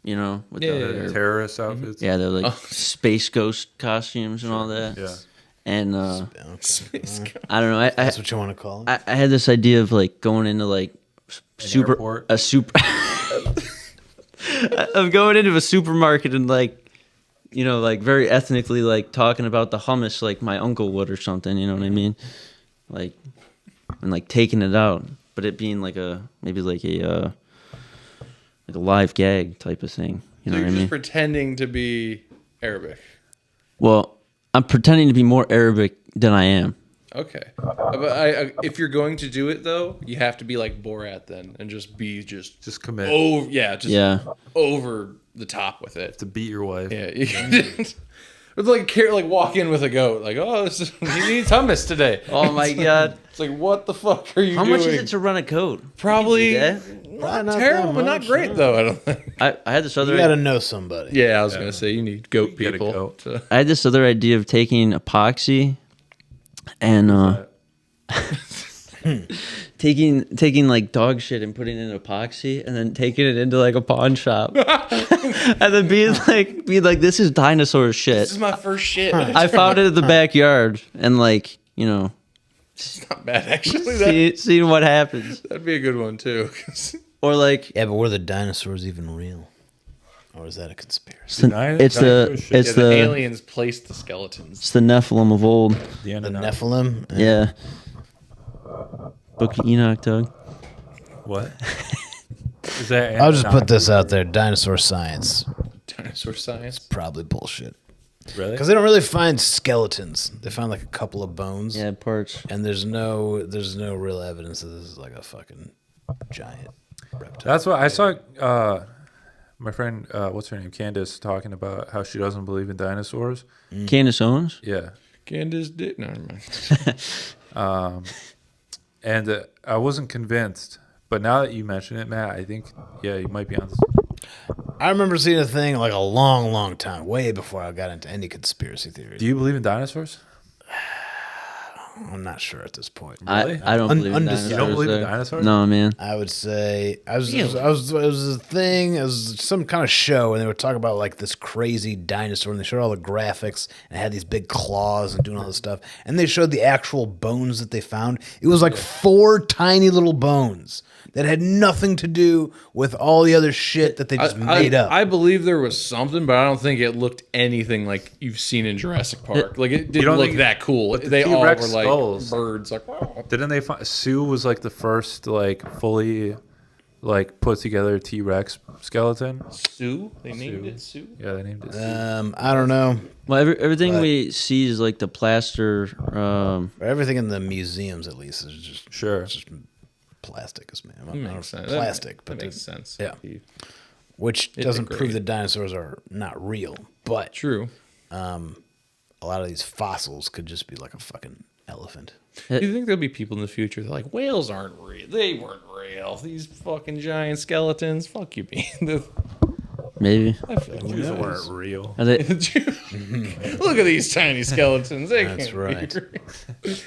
with The terrorist outfits. yeah, they're like space ghost costumes and all that. Yeah. And Okay. I don't know. That's what you want to call it? I had this idea of like going into like airport? of going into a supermarket and like like very ethnically like talking about the hummus like my uncle would or something. You know what I mean? Like and like taking it out, but it being like maybe like a live gag type of thing. You know So what I you're mean? just pretending to be Arabic. Well, I'm pretending to be more Arabic than I am. Okay. But if you're going to do it though, you have to be like Borat then, and just be Just commit over the top with it. to beat your wife. Yeah. It's like walk in with a goat, like, oh, he needs hummus today. Oh my god! It's like, what the fuck are you How doing? much is it to run a coat? Probably You can do not Not terrible, that but not much, great though. I don't think. that? I had this other. You got to know somebody. Yeah, I was gonna say you need goat Get a people. goat. to- I had this other idea of taking epoxy and taking like dog shit and putting it in epoxy and then taking it into like a pawn shop and then being like this is dinosaur shit. This is my first shit. I found it in the backyard and like It's not bad actually. seeing what happens That'd be a good one too. 'Cause or like Yeah, but were the dinosaurs even real? Or is that a conspiracy? it's the the aliens placed the skeletons. it's the Nephilim of old. The The Anunnaki. Nephilim? Yeah. Book of Enoch, Doug. What? Is that I'll just put this out there. Dinosaur science. Dinosaur science. Probably bullshit. Really? Because they don't really find skeletons. They find like a couple of bones. Yeah, parts. And there's no real evidence that this is like a fucking giant reptile. That's what I saw. My friend, what's her name, Candace, talking about how she doesn't believe in dinosaurs. Candace Owens. Yeah, Candace did. No, never mind. and I wasn't convinced, but now that you mention it, Matt, I think you might be on. I remember seeing a thing like a long, long time, way before I got into any conspiracy theories. Do you believe in dinosaurs? I'm not sure at this point. Really? I don't believe in dinosaurs. Undecided. You don't believe in though. dinosaurs? No, man. I would say it was a thing. It was some kind of show, and they would talk about like this crazy dinosaur, and they showed all the graphics and it had these big claws and doing all this stuff, and they showed the actual bones that they found. It was like 4 tiny little bones that had nothing to do with all the other shit that they just made up. I believe there was something, but I don't think it looked anything like you've seen in Jurassic Park. Like it didn't don't look think- that cool. but the They all T-Rex were like skulls- birds. Like, wow. Didn't they find Sue was like the first like fully like put together T-Rex skeleton? Sue? They named it Sue. Yeah, they named it Sue. I don't know. Well, everything we see is like the plaster. Everything in the museums, at least, is just Sure. it's just plastic, man. That makes sense. Plastic, That but makes sense. yeah. Which doesn't prove degrade. that dinosaurs are not real. But True. a lot of these fossils could just be like a fucking elephant. Do you think there'll be people in the future that are like, whales aren't real? They weren't real. These fucking giant skeletons. Fuck you, being. Maybe. I feel like These who knows? weren't real. Are they, Look at these tiny skeletons. They That's can't right. Be real.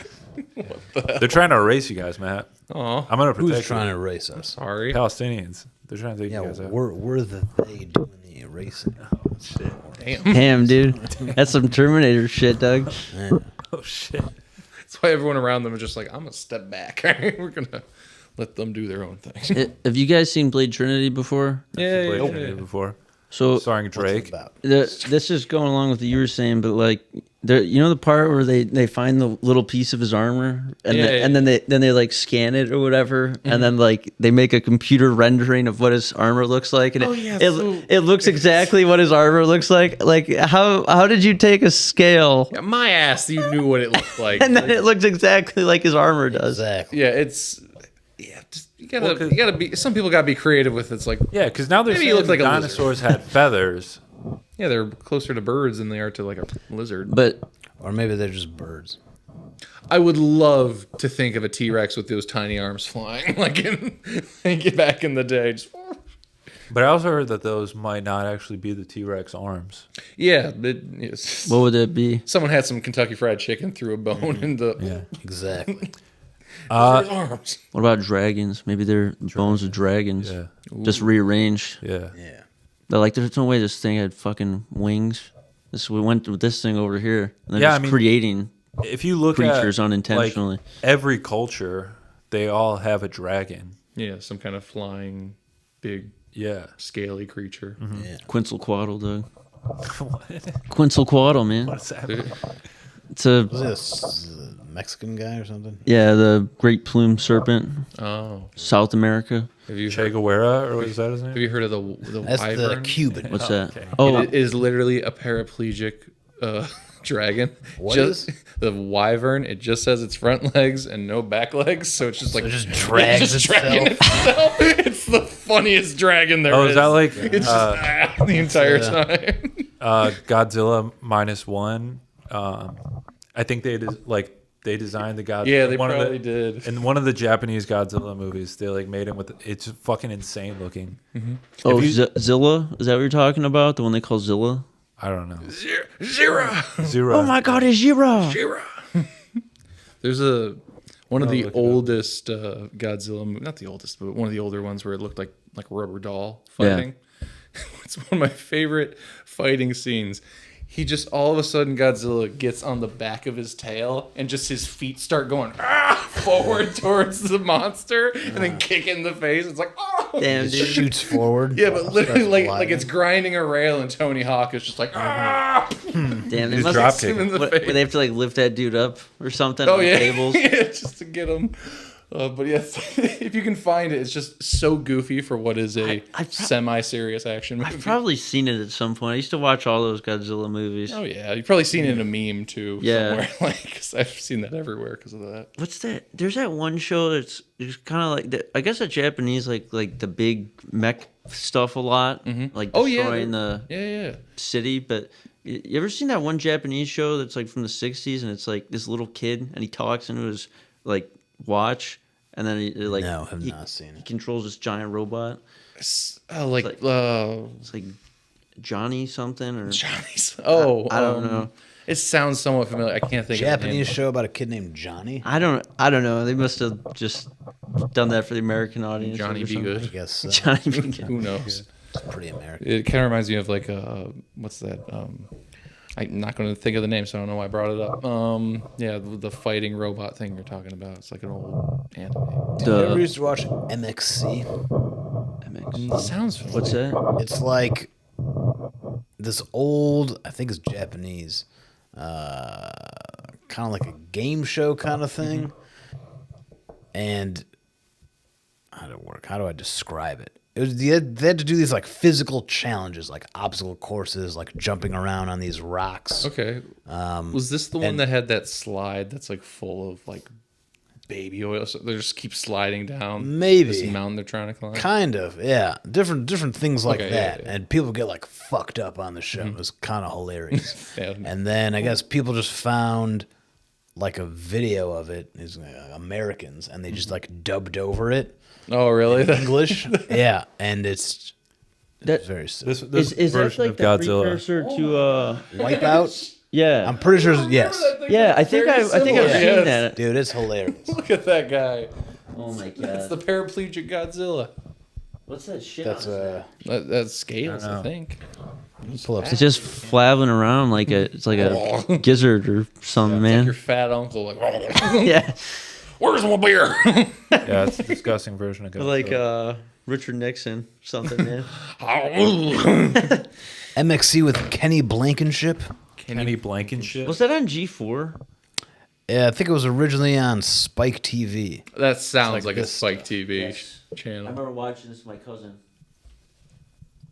They're trying to erase you guys, Matt. Aw, I'm gonna Who's protect trying you. to erase us? sorry. Palestinians. They're trying to take Yeah, you guys out. we're the they doing the erasing. Damn. damn, dude. That's some Terminator shit, Doug. Oh shit. That's why everyone around them is just like, I'm gonna step back. We're gonna let them do their own thing. Have you guys seen Blade Trinity before? Yeah, Played yeah, Trinity yeah. before. So Starring What's Drake. it about? this is going along with what you were saying, but like, the part where they find the little piece of his armor, and Yeah, and then they like scan it or whatever, and then like they make a computer rendering of what his armor looks like, and it looks exactly what his armor looks like. Like how did you take a scale Yeah, my ass, you knew what it looked like. and then it looks exactly like his armor does? Exactly. Yeah, it's just, you gotta be. Some people gotta be creative with it. It's like Yeah, because now they're Maybe saying he looked like a lizard. dinosaurs had feathers. Yeah, they're closer to birds than they are to like a lizard. But Or maybe they're just birds. I would love to think of a T-Rex with those tiny arms flying, like back in the day. Just, But I also heard that those might not actually be the T-Rex arms. yeah, but yes. what would that be? Someone had some Kentucky Fried Chicken, threw a bone into Exactly. his arms. What about dragons? Maybe they're bones of dragons. Yeah. Just rearranged. Yeah. Yeah. But like, there's no way this thing had fucking wings. We went with this thing over here, and they're Yeah, just I mean, creating If you look creatures at unintentionally. like, every culture, they all have a dragon. Yeah, some kind of flying, big, Yeah. scaly creature. Yeah. Quetzalcoatl, Doug. Quetzalcoatl, man. What's that? It's a Was it a Mexican guy or something? the great plume serpent, Oh, South America. have you Che heard, Guevara, or was that his name? have you heard of the That's the wyvern? Cuban. What's that? okay. Oh, It is literally a paraplegic dragon. What just, is? the wyvern? It just has its front legs and no back legs, so it's just like it just drags it's just dragging itself. It's the funniest dragon there is. Oh, is that like It's just the entire time. Godzilla -1? I think they designed the Godzilla. Yeah, they one probably of did. In one of the Japanese Godzilla movies, they like made him with. It's fucking insane looking. oh, Zilla? Is that what you're talking about? The one they call Zilla? I don't know. Zero. Zero. Oh my God, it's Zero! Zero. There's one of the oldest Godzilla movies, not the oldest, but one of the older ones where it looked like a rubber doll fighting. It's one of my favorite fighting scenes. He just all of a sudden Godzilla gets on the back of his tail and just his feet start going forward towards the monster and then kick it in the face. It's like, oh, Damn, It dude. shoots forward. yeah, but literally Starts like it's grinding a rail and Tony Hawk is just like, Damn, they He's must drop him in kicking. the what, face. would they have to like lift that dude up or something Oh on yeah, tables? yeah, just to get him. But yes, if you can find it, it's just so goofy for what is a semi-serious action movie. I've probably seen it at some point. I used to watch all those Godzilla movies. Oh yeah, you've probably seen it in a meme too. Yeah. somewhere. Like 'cause I've seen that everywhere because of that. What's that? There's that one show that's kind of like I guess the Japanese like the big mech stuff a lot, like Oh, yeah, destroying the Yeah. city. But you ever seen that one Japanese show that's like from the '60s and it's like this little kid and he talks into his like watch and then he like No, have he, not seen he it. controls this giant robot. It's It's like Johnny something or Johnny's. Oh, I don't know. It sounds somewhat familiar. I can't think Japanese of the name. show about a kid named Johnny. I don't know. They must have just done that for the American audience. Johnny or Be something. I Good. guess so. Johnny Be Good. Who knows? It's pretty American. It kind of reminds me of like what's that? I'm not going to think of the name, so I don't know why I brought it up. Yeah, the fighting robot thing you're talking about. It's like an old anime. Did you ever used to watch MXC? It sounds familiar. What's that? It's like this old, I think it's Japanese, kind of like a game show kind of thing. And how did it work? How do I describe it? It was they had to do these like physical challenges, like obstacle courses, like jumping around on these rocks. Okay. Was this the one that had that slide that's like full of like baby oil? So they just keep sliding down Maybe. this mountain they're trying to climb. Kind of, yeah. Different things like Okay, yeah, that. yeah. And people get like fucked up on the show. It was kind of hilarious. Yeah. And then I guess people just found like a video of it, is Americans, and they just like dubbed over it Oh, really? English. Yeah, and it's That- very sick. This Is that version like of the Godzilla. precursor to Wipeout. yeah. I'm pretty sure. Yes, Yeah, I think I've seen Yes. that. dude, it's hilarious. Look at that guy. Oh my That's the god. paraplegic Godzilla. What's that shit? That's That's scales, I think. pull up. It's just flapping around like it's like a gizzard or something, Like your man. fat uncle, like, Yeah, where's my beer? Yeah, it's a disgusting version of Godzilla. like Richard Nixon, something, man. MXC with Kenny Blankenship. Kenny Blankenship. Was that on G4? Yeah, I think it was originally on Spike TV. That sounds It's like like a this Spike TV Yes. I channel. remember watching this with my cousin.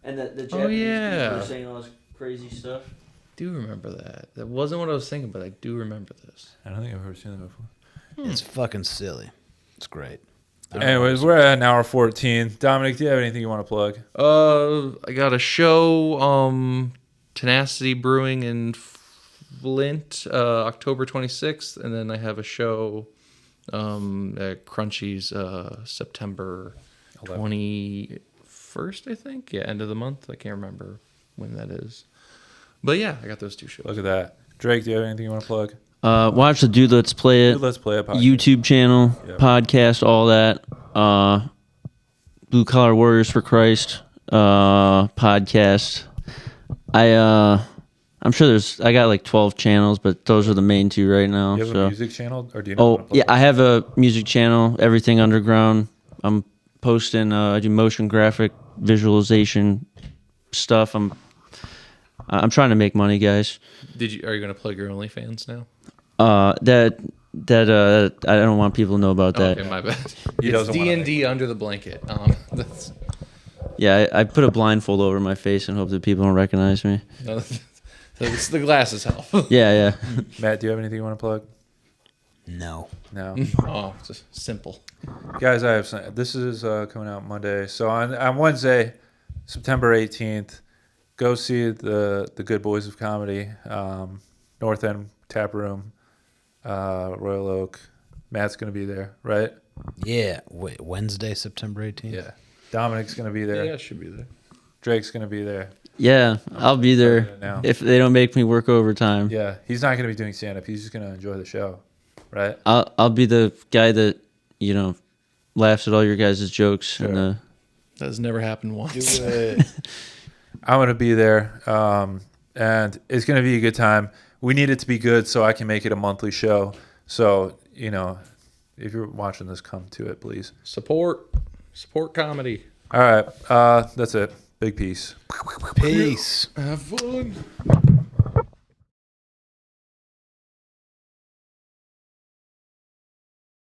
And the Japanese Oh, yeah. people were saying all this crazy stuff. Do remember that. That wasn't what I was thinking, but I do remember this. I don't think I've ever seen that before. It's fucking silly. It's great. Anyways, we're at an hour 14. Dominic, do you have anything you want to plug? I got a show Tenacity Brewing in Flint, October 26th, and then I have a show at Crunchy's September 21st, I think. Yeah, end of the month. I can't remember when that is. But yeah, I got those 2 shows. Look at that. Drake, do you have anything you want to plug? Watch the Dude Let's Play It. Dude, let's play a podcast. YouTube channel, Yep. podcast, all that. Blue Collar Warriors for Christ podcast. I'm sure I got like 12 channels, but those are the main 2 right now. Do you have so. a music channel, or do you know? Oh yeah, I have a music channel, Everything Underground. I'm posting. I do motion graphic visualization stuff. I'm trying to make money, guys. Are you going to plug your OnlyFans now? That I don't want people to know about that. Okay, my bad. He It's doesn't wanna D&D under the blanket. That's, Yeah, I put a blindfold over my face and hope that people don't recognize me. no, it's the glasses help. Yeah. Matt, do you have anything you want to plug? No. No. Oh, just simple. Guys, I have some. This is coming out Monday. So on Wednesday, September 18th, go see the Good Boys of Comedy, North End Tap Room, Royal Oak. Matt's going to be there, right? Yeah. Wait, Wednesday, September 18th? Yeah. Dominic's going to be there. Yeah, I should be there. Drake's going to be there. Yeah, I'll be there Now. if they don't make me work overtime. Yeah. He's not going to be doing stand-up. He's just going to enjoy the show, right? I'll be the guy that laughs at all your guys' jokes. Sure. And That has never happened once. Do it. I'm going to be there, and it's going to be a good time. We need it to be good so I can make it a monthly show. So, if you're watching this, come to it, please. Support comedy. All right. That's it. Big peace. Peace. Have fun.